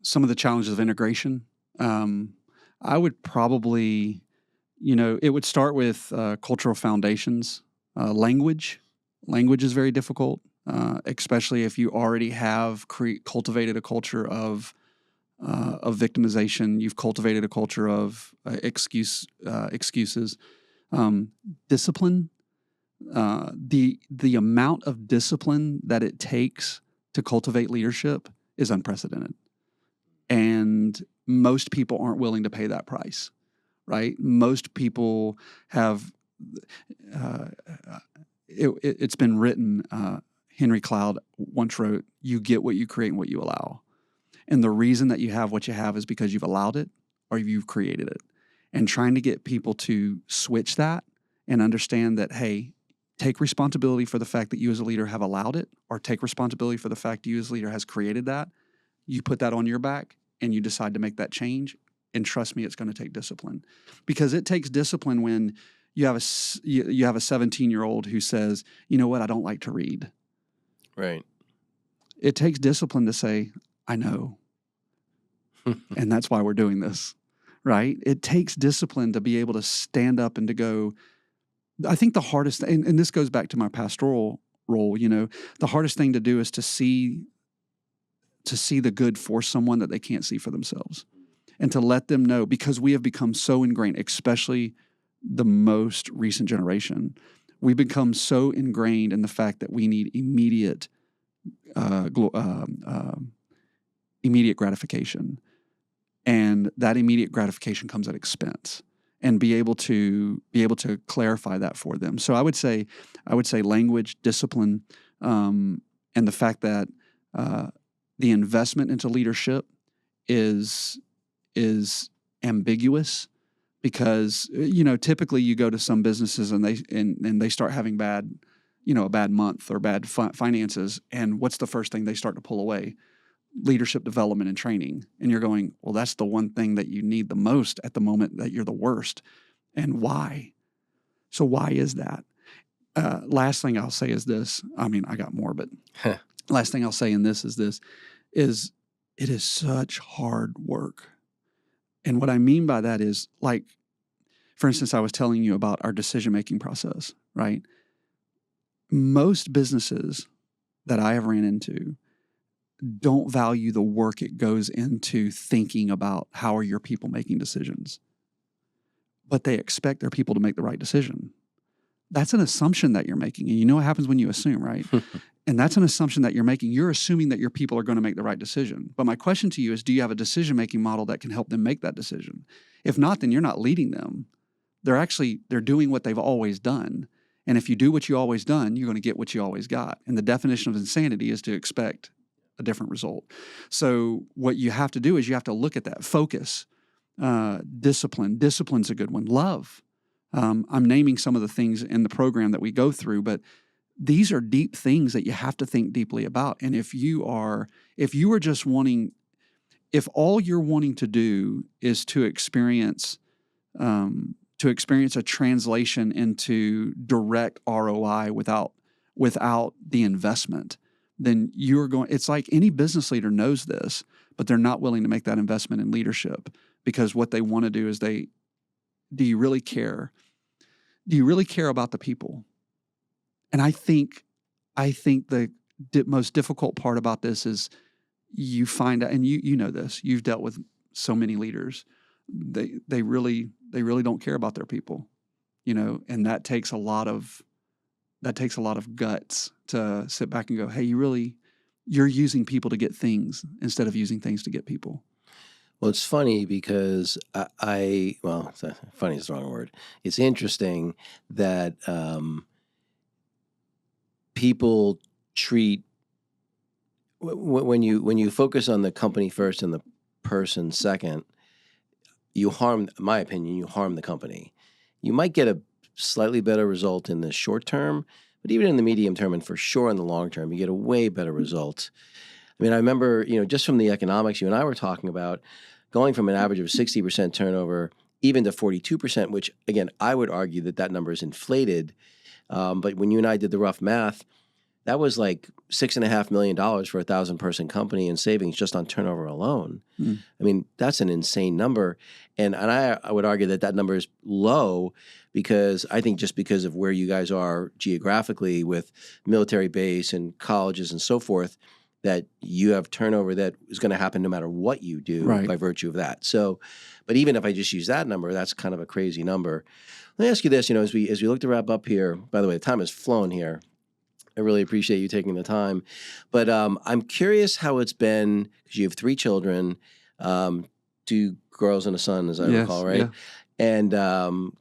some of the challenges of integration. I would probably, it would start with cultural foundations. Language is very difficult, especially if you already have cultivated a culture of victimization. You've cultivated a culture of excuses. Discipline. The amount of discipline that it takes to cultivate leadership is unprecedented. And most people aren't willing to pay that price, right? Most people have, it's been written. Henry Cloud once wrote, "You get what you create and what you allow." And the reason that you have what you have is because you've allowed it or you've created it. And trying to get people to switch that and understand that, hey, take responsibility for the fact that you as a leader have allowed it, or take responsibility for the fact you as a leader has created that. You put that on your back and you decide to make that change. And trust me, it's going to take discipline, because it takes discipline when you have a 17-year-old who says, you know what, I don't like to read. Right. It takes discipline to say, I know. And that's why we're doing this, right? It takes discipline to be able to stand up and to go. I think the hardest, and this goes back to my pastoral role, the hardest thing to do is to see the good for someone that they can't see for themselves, and to let them know, because we have become so ingrained, especially the most recent generation. We've become so ingrained in the fact that we need immediate gratification. And that immediate gratification comes at expense, and be able to clarify that for them. So I would say language, discipline, and the fact that the investment into leadership is ambiguous, because typically you go to some businesses and they start having a bad month or bad finances, and what's the first thing they start to pull away? Leadership development and training. And you're going, well, that's the one thing that you need the most at the moment that you're the worst. And why? So why is that? Last thing I'll say is this. I mean, I got more, but last thing I'll say in this is it is such hard work. And what I mean by that is, like, for instance, I was telling you about our decision-making process, right? Most businesses that I have ran into don't value the work it goes into thinking about how are your people making decisions. But they expect their people to make the right decision. That's an assumption that you're making. And you know what happens when you assume, right? And that's an assumption that you're making. You're assuming that your people are going to make the right decision. But my question to you is, do you have a decision-making model that can help them make that decision? If not, then you're not leading them. They're doing what they've always done. And if you do what you always done, you're going to get what you always got. And the definition of insanity is to expect a different result. So what you have to do is you have to look at that. Focus, discipline. Discipline's a good one. Love. I'm naming some of the things in the program that we go through, but these are deep things that you have to think deeply about. And if all you're wanting to do is to experience a translation into direct ROI without the investment, then it's like any business leader knows this, but they're not willing to make that investment in leadership, because what they want to do is do you really care? Do you really care about the people? And I think the most difficult part about this is you find out, and you know this, you've dealt with so many leaders, they really don't care about their people, and that takes a lot of guts to sit back and go, hey, you're using people to get things instead of using things to get people. Well, it's funny because funny is the wrong word. It's interesting that people treat, when you focus on the company first and the person second, in my opinion, you harm the company. You might get a slightly better result in the short term, but even in the medium term and for sure in the long term, you get a way better result. I mean, I remember, just from the economics you and I were talking about, going from an average of 60% turnover even to 42%, which, again, I would argue that number is inflated. But when you and I did the rough math, that was like $6.5 million for a 1,000-person company in savings just on turnover alone. I mean, that's an insane number. And I would argue that number is low, because I think just because of where you guys are geographically with military base and colleges and so forth, that you have turnover that is going to happen no matter what you do by virtue of that. So, but even if I just use that number, that's kind of a crazy number. Let me ask you this, as we look to wrap up here, by the way, the time has flown here. I really appreciate you taking the time. But I'm curious how it's been, because you have 3 children, 2 girls and a son, as I recall, right? Yeah. and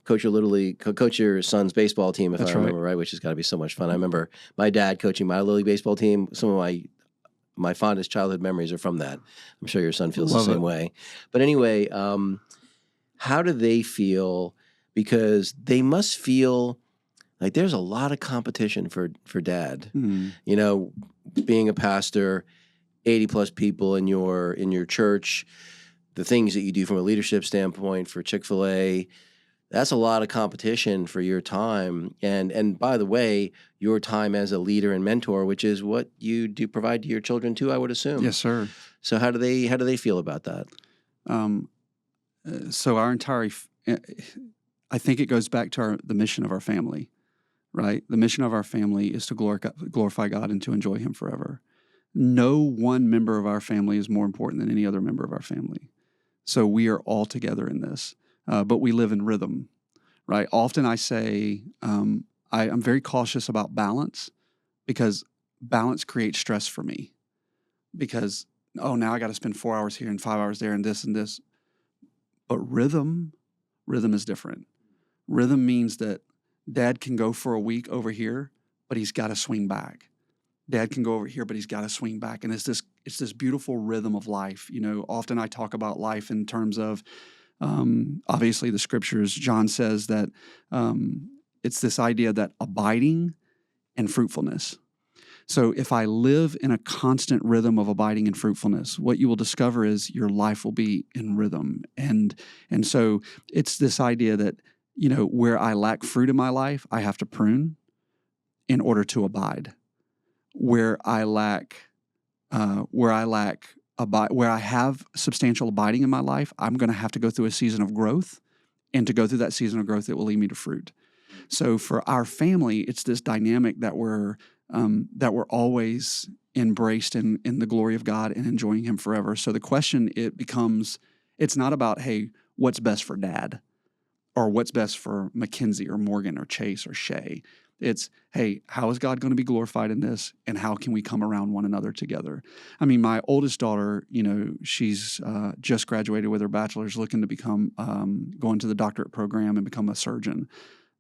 coach your Little League, coach your son's baseball team, if That's I remember right, which has got to be so much fun. I remember my dad coaching my Little League baseball team. Some of my fondest childhood memories are from that. I'm sure your son feels Love the same it. way. But anyway, how do they feel? Because they must feel like there's a lot of competition for dad. Mm. You know, being a pastor, 80 plus people in your church, the things that you do from a leadership standpoint for Chick-fil-A, that's a lot of competition for your time. And by the way, your time as a leader and mentor, which is what you do provide to your children too, I would assume. Yes, sir. So how do they feel about that? So our entire, I think it goes back to the mission of our family, right? The mission of our family is to glorify God and to enjoy Him forever. No one member of our family is more important than any other member of our family. So we are all together in this, but we live in rhythm, right? Often I say I'm very cautious about balance because balance creates stress for me because, now I got to spend 4 hours here and 5 hours there and this and this. But rhythm is different. Rhythm means that dad can go for a week over here, but he's got to swing back. Dad can go over here, but he's got to swing back. And it's this beautiful rhythm of life. You know, often I talk about life in terms of, obviously the scriptures, John says that it's this idea that abiding and fruitfulness. So if I live in a constant rhythm of abiding and fruitfulness, what you will discover is your life will be in rhythm. And so it's this idea that, you know, where I lack fruit in my life, I have to prune in order to abide. Where I have substantial abiding in my life, I'm going to have to go through a season of growth, and to go through that season of growth, it will lead me to fruit. So for our family, it's this dynamic that we're always embraced in the glory of God and enjoying Him forever. So the question it's not about, hey, what's best for dad, or what's best for Mackenzie or Morgan or Chase or Shay. It's, hey, how is God going to be glorified in this, and how can we come around one another together? I mean, my oldest daughter, you know, she's just graduated with her bachelor's, looking to become, going to the doctorate program and become a surgeon.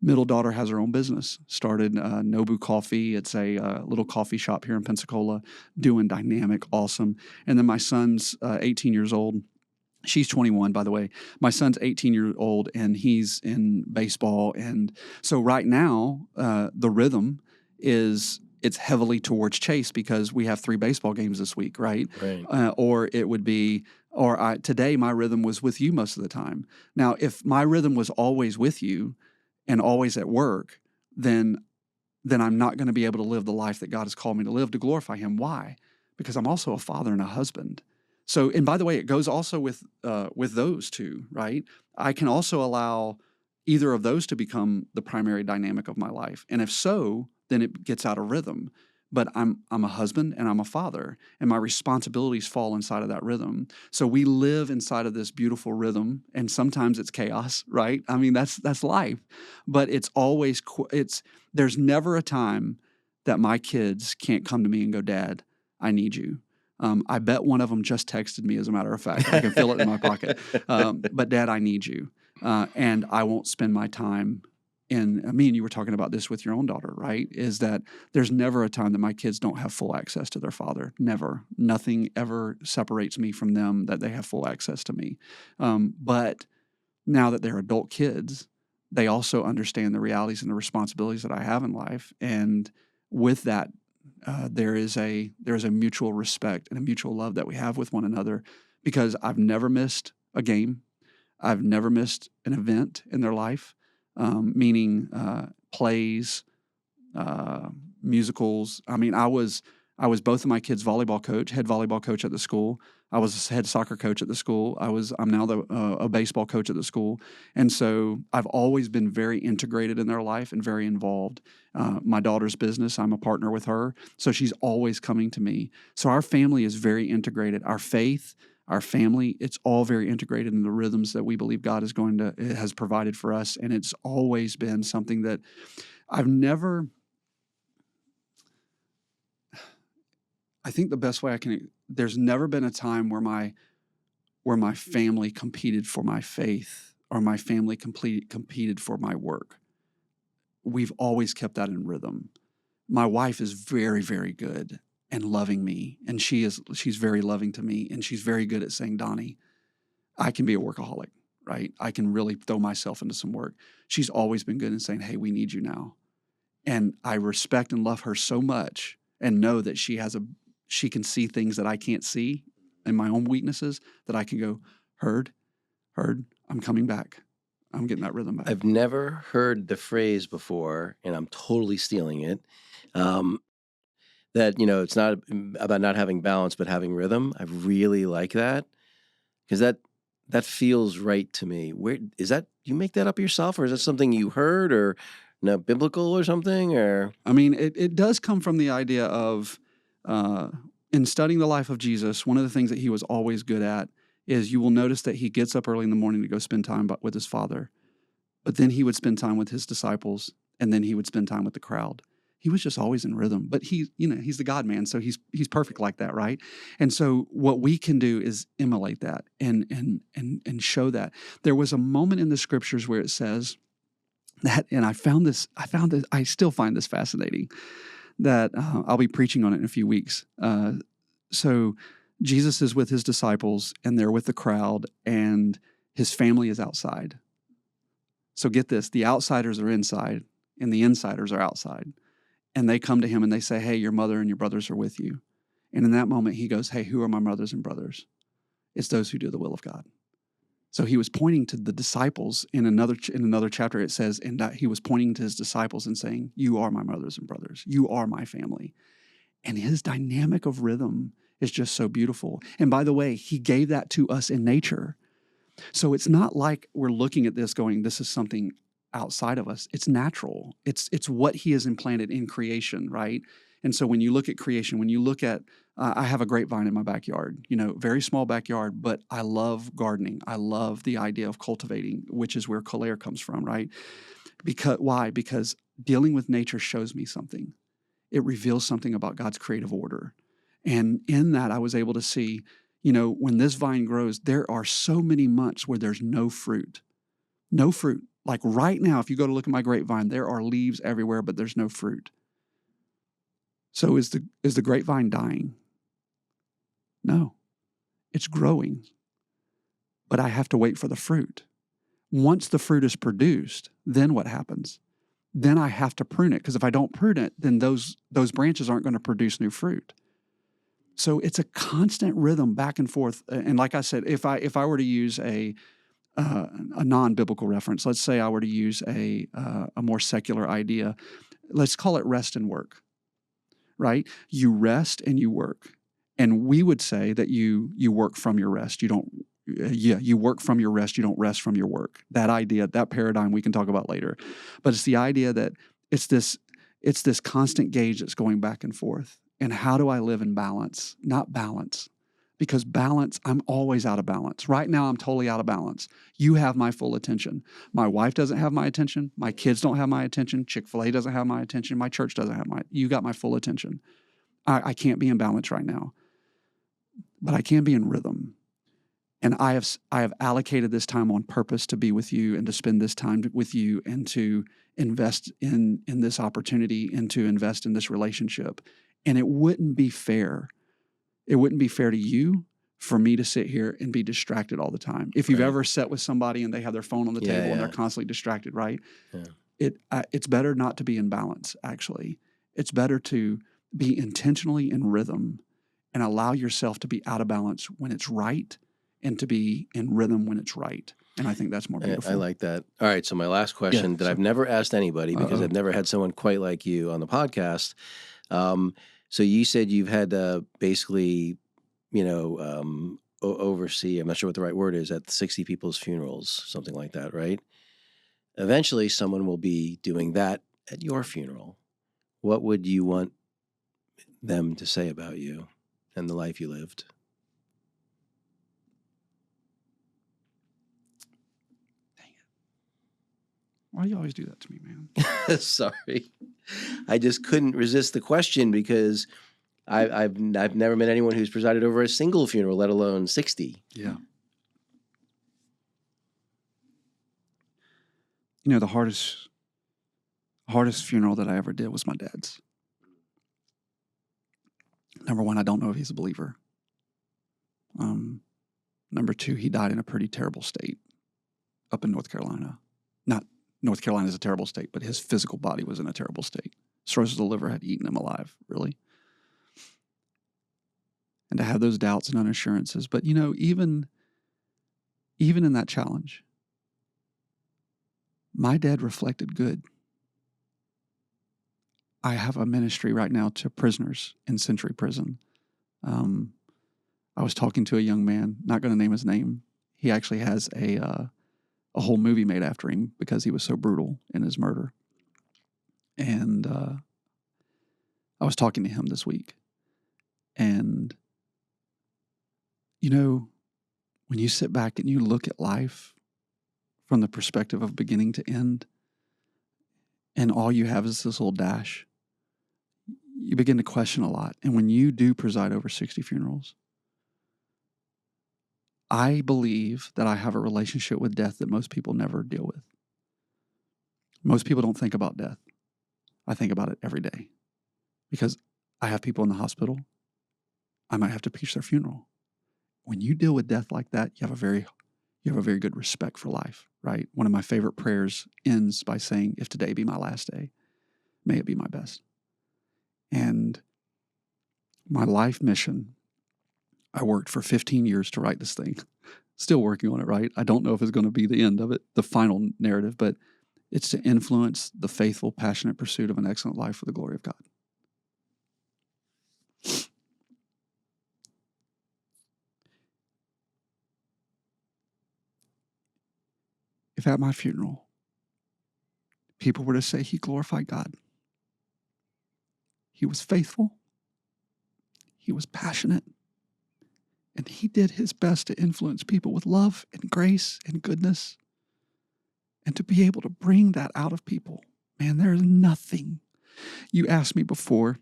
Middle daughter has her own business, started Nobu Coffee. It's a little coffee shop here in Pensacola, doing dynamic, awesome. And then my son's 18 years old. She's 21, by the way. My son's 18 years old, and he's in baseball. And so right now, the rhythm it's heavily towards Chase because we have 3 baseball games this week, right? Right. Or it would be, today my rhythm was with you most of the time. Now, if my rhythm was always with you and always at work, then I'm not going to be able to live the life that God has called me to live to glorify Him. Why? Because I'm also a father and a husband. So, and by the way, it goes also with those two, right? I can also allow either of those to become the primary dynamic of my life. And if so, then it gets out of rhythm. But I'm a husband and I'm a father, and my responsibilities fall inside of that rhythm. So we live inside of this beautiful rhythm, and sometimes it's chaos, right? I mean, that's life. But it's always there's never a time that my kids can't come to me and go, "Dad, I need you." I bet one of them just texted me, as a matter of fact. I can feel it in my pocket. But Dad, I need you. And I won't spend my time me and you were talking about this with your own daughter, right? Is that there's never a time that my kids don't have full access to their father. Never. Nothing ever separates me from them that they have full access to me. But now that they're adult kids, they also understand the realities and the responsibilities that I have in life. And with that, there is a mutual respect and a mutual love that we have with one another, because I've never missed a game. I've never missed an event in their life, meaning plays, musicals. I mean, I was both of my kids' head volleyball coach at the school. I was a head soccer coach at the school. I'm now a baseball coach at the school. And so I've always been very integrated in their life and very involved. My daughter's business, I'm a partner with her. So she's always coming to me. So our family is very integrated. Our faith, our family, it's all very integrated in the rhythms that we believe God has provided for us. And it's always been something that I think the best way there's never been a time where my family competed for my faith or my family competed for my work. We've always kept that in rhythm. My wife is very, very good and loving me, and she's very loving to me, and she's very good at saying, Donnie, I can be a workaholic, right? I can really throw myself into some work. She's always been good in saying, hey, we need you now. And I respect and love her so much and know that she can see things that I can't see and my own weaknesses, that I can go, heard, I'm coming back. I'm getting that rhythm back. I've never heard the phrase before, and I'm totally stealing it. That, it's not about not having balance, but having rhythm. I really like that, because that feels right to me. Where is that? You make that up yourself, or is that something you heard, or biblical or something? Or I mean, it does come from the idea of, in studying the life of Jesus, one of the things that he was always good at is, you will notice that he gets up early in the morning to go spend time with his Father, but then he would spend time with his disciples, and then he would spend time with the crowd. He was just always in rhythm, but he's the God man, so he's perfect like that, right? And so what we can do is emulate that and show that. There was a moment in the scriptures where it says that, and I still find this fascinating, that I'll be preaching on it in a few weeks. So Jesus is with his disciples, and they're with the crowd, and his family is outside. So get this, the outsiders are inside, and the insiders are outside. And they come to him and they say, hey, your mother and your brothers are with you. And in that moment, he goes, hey, who are my mothers and brothers? It's those who do the will of God. So he was pointing to the disciples. In another chapter, it says, and he was pointing to his disciples and saying, you are my mothers and brothers. You are my family. And his dynamic of rhythm is just so beautiful. And by the way, he gave that to us in nature. So it's not like we're looking at this going, this is something outside of us. It's natural. It's what he has implanted in creation, right? And so when you look at creation, when you look at, I have a grapevine in my backyard, very small backyard, but I love gardening. I love the idea of cultivating, which is where Colere comes from, right? Why? Because dealing with nature shows me something. It reveals something about God's creative order. And in that, I was able to see, when this vine grows, there are so many months where there's no fruit. No fruit. Like right now, if you go to look at my grapevine, there are leaves everywhere, but there's no fruit. So is the grapevine dying? No, it's growing. But I have to wait for the fruit. Once the fruit is produced, then what happens? Then I have to prune it, because if I don't prune it, then those branches aren't going to produce new fruit. So it's a constant rhythm back and forth. And like I said, if I were to use a non-biblical reference, let's say I were to use a more secular idea, let's call it rest and work, right? You rest and you work. And we would say that you work from your rest. You work from your rest. You don't rest from your work. That idea, that paradigm, we can talk about later. But it's the idea that it's this constant gauge that's going back and forth. And how do I live in balance? Not balance. Because balance, I'm always out of balance. Right now, I'm totally out of balance. You have my full attention. My wife doesn't have my attention. My kids don't have my attention. Chick-fil-A doesn't have my attention. My church doesn't have you got my full attention. I can't be in balance right now. But I can be in rhythm. And I have allocated this time on purpose to be with you and to spend this time with you and to invest in this opportunity and to invest in this relationship. And it wouldn't be fair. It wouldn't be fair to you for me to sit here and be distracted all the time. If you've ever sat with somebody and they have their phone on the table and they're constantly distracted, right? Yeah. It's better not to be in balance, actually. It's better to be intentionally in rhythm and allow yourself to be out of balance when it's right and to be in rhythm when it's right. And I think that's more beautiful. I like that. All right, so my last question that I've never asked anybody, because I've never had someone quite like you on the podcast. So you said you've had to basically, oversee, I'm not sure what the right word is, at 60 people's funerals, something like that, right? Eventually, someone will be doing that at your funeral. What would you want them to say about you and the life you lived? Dang it. Why do you always do that to me, man? Sorry. I just couldn't resist the question, because I've never met anyone who's presided over a single funeral, let alone 60. Yeah. You know, the hardest funeral that I ever did was my dad's. Number one, I don't know if he's a believer. Number two, he died in a pretty terrible state up in North Carolina. Not North Carolina is a terrible state, but his physical body was in a terrible state. Cirrhosis of the liver had eaten him alive, really. And to have those doubts and unassurances. But, you know, even in that challenge, my dad reflected good. I have a ministry right now to prisoners in Century Prison. I was talking to a young man, not going to name his name. He actually has a whole movie made after him because he was so brutal in his murder. And I was talking to him this week. And, you know, when you sit back and you look at life from the perspective of beginning to end, and all you have is this little dash, you begin to question a lot. And when you do preside over 60 funerals, I believe that I have a relationship with death that most people never deal with. Most people don't think about death. I think about it every day because I have people in the hospital. I might have to preach their funeral. When you deal with death like that, you have a very good respect for life, right? One of my favorite prayers ends by saying, if today be my last day, may it be my best. And my life mission, I worked for 15 years to write this thing. Still working on it, right? I don't know if it's going to be the end of it, the final narrative, but it's to influence the faithful, passionate pursuit of an excellent life for the glory of God. If at my funeral, people were to say he glorified God, he was faithful, he was passionate, and he did his best to influence people with love and grace and goodness, and to be able to bring that out of people, man, there is nothing. You asked me before,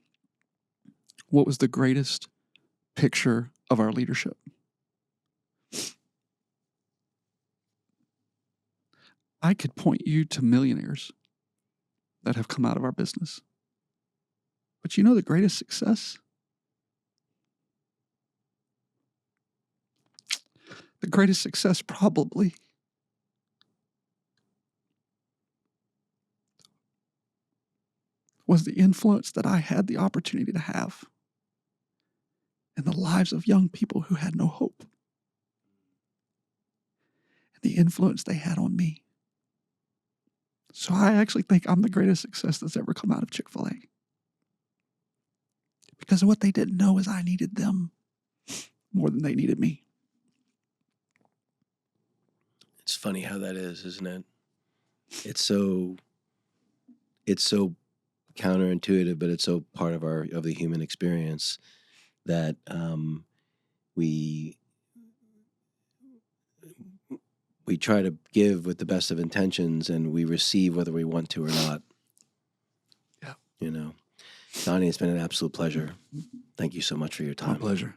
what was the greatest picture of our leadership? I could point you to millionaires that have come out of our business. But you know the greatest success? The greatest success probably was the influence that I had the opportunity to have in the lives of young people who had no hope. And the influence they had on me. So I actually think I'm the greatest success that's ever come out of Chick-fil-A. Because of what they didn't know is I needed them more than they needed me. It's funny how that is, isn't it? It's so counterintuitive, but it's so part of the human experience that we try to give with the best of intentions, and we receive whether we want to or not. Yeah. You know, Donnie, it's been an absolute pleasure. Thank you so much for your time. My pleasure.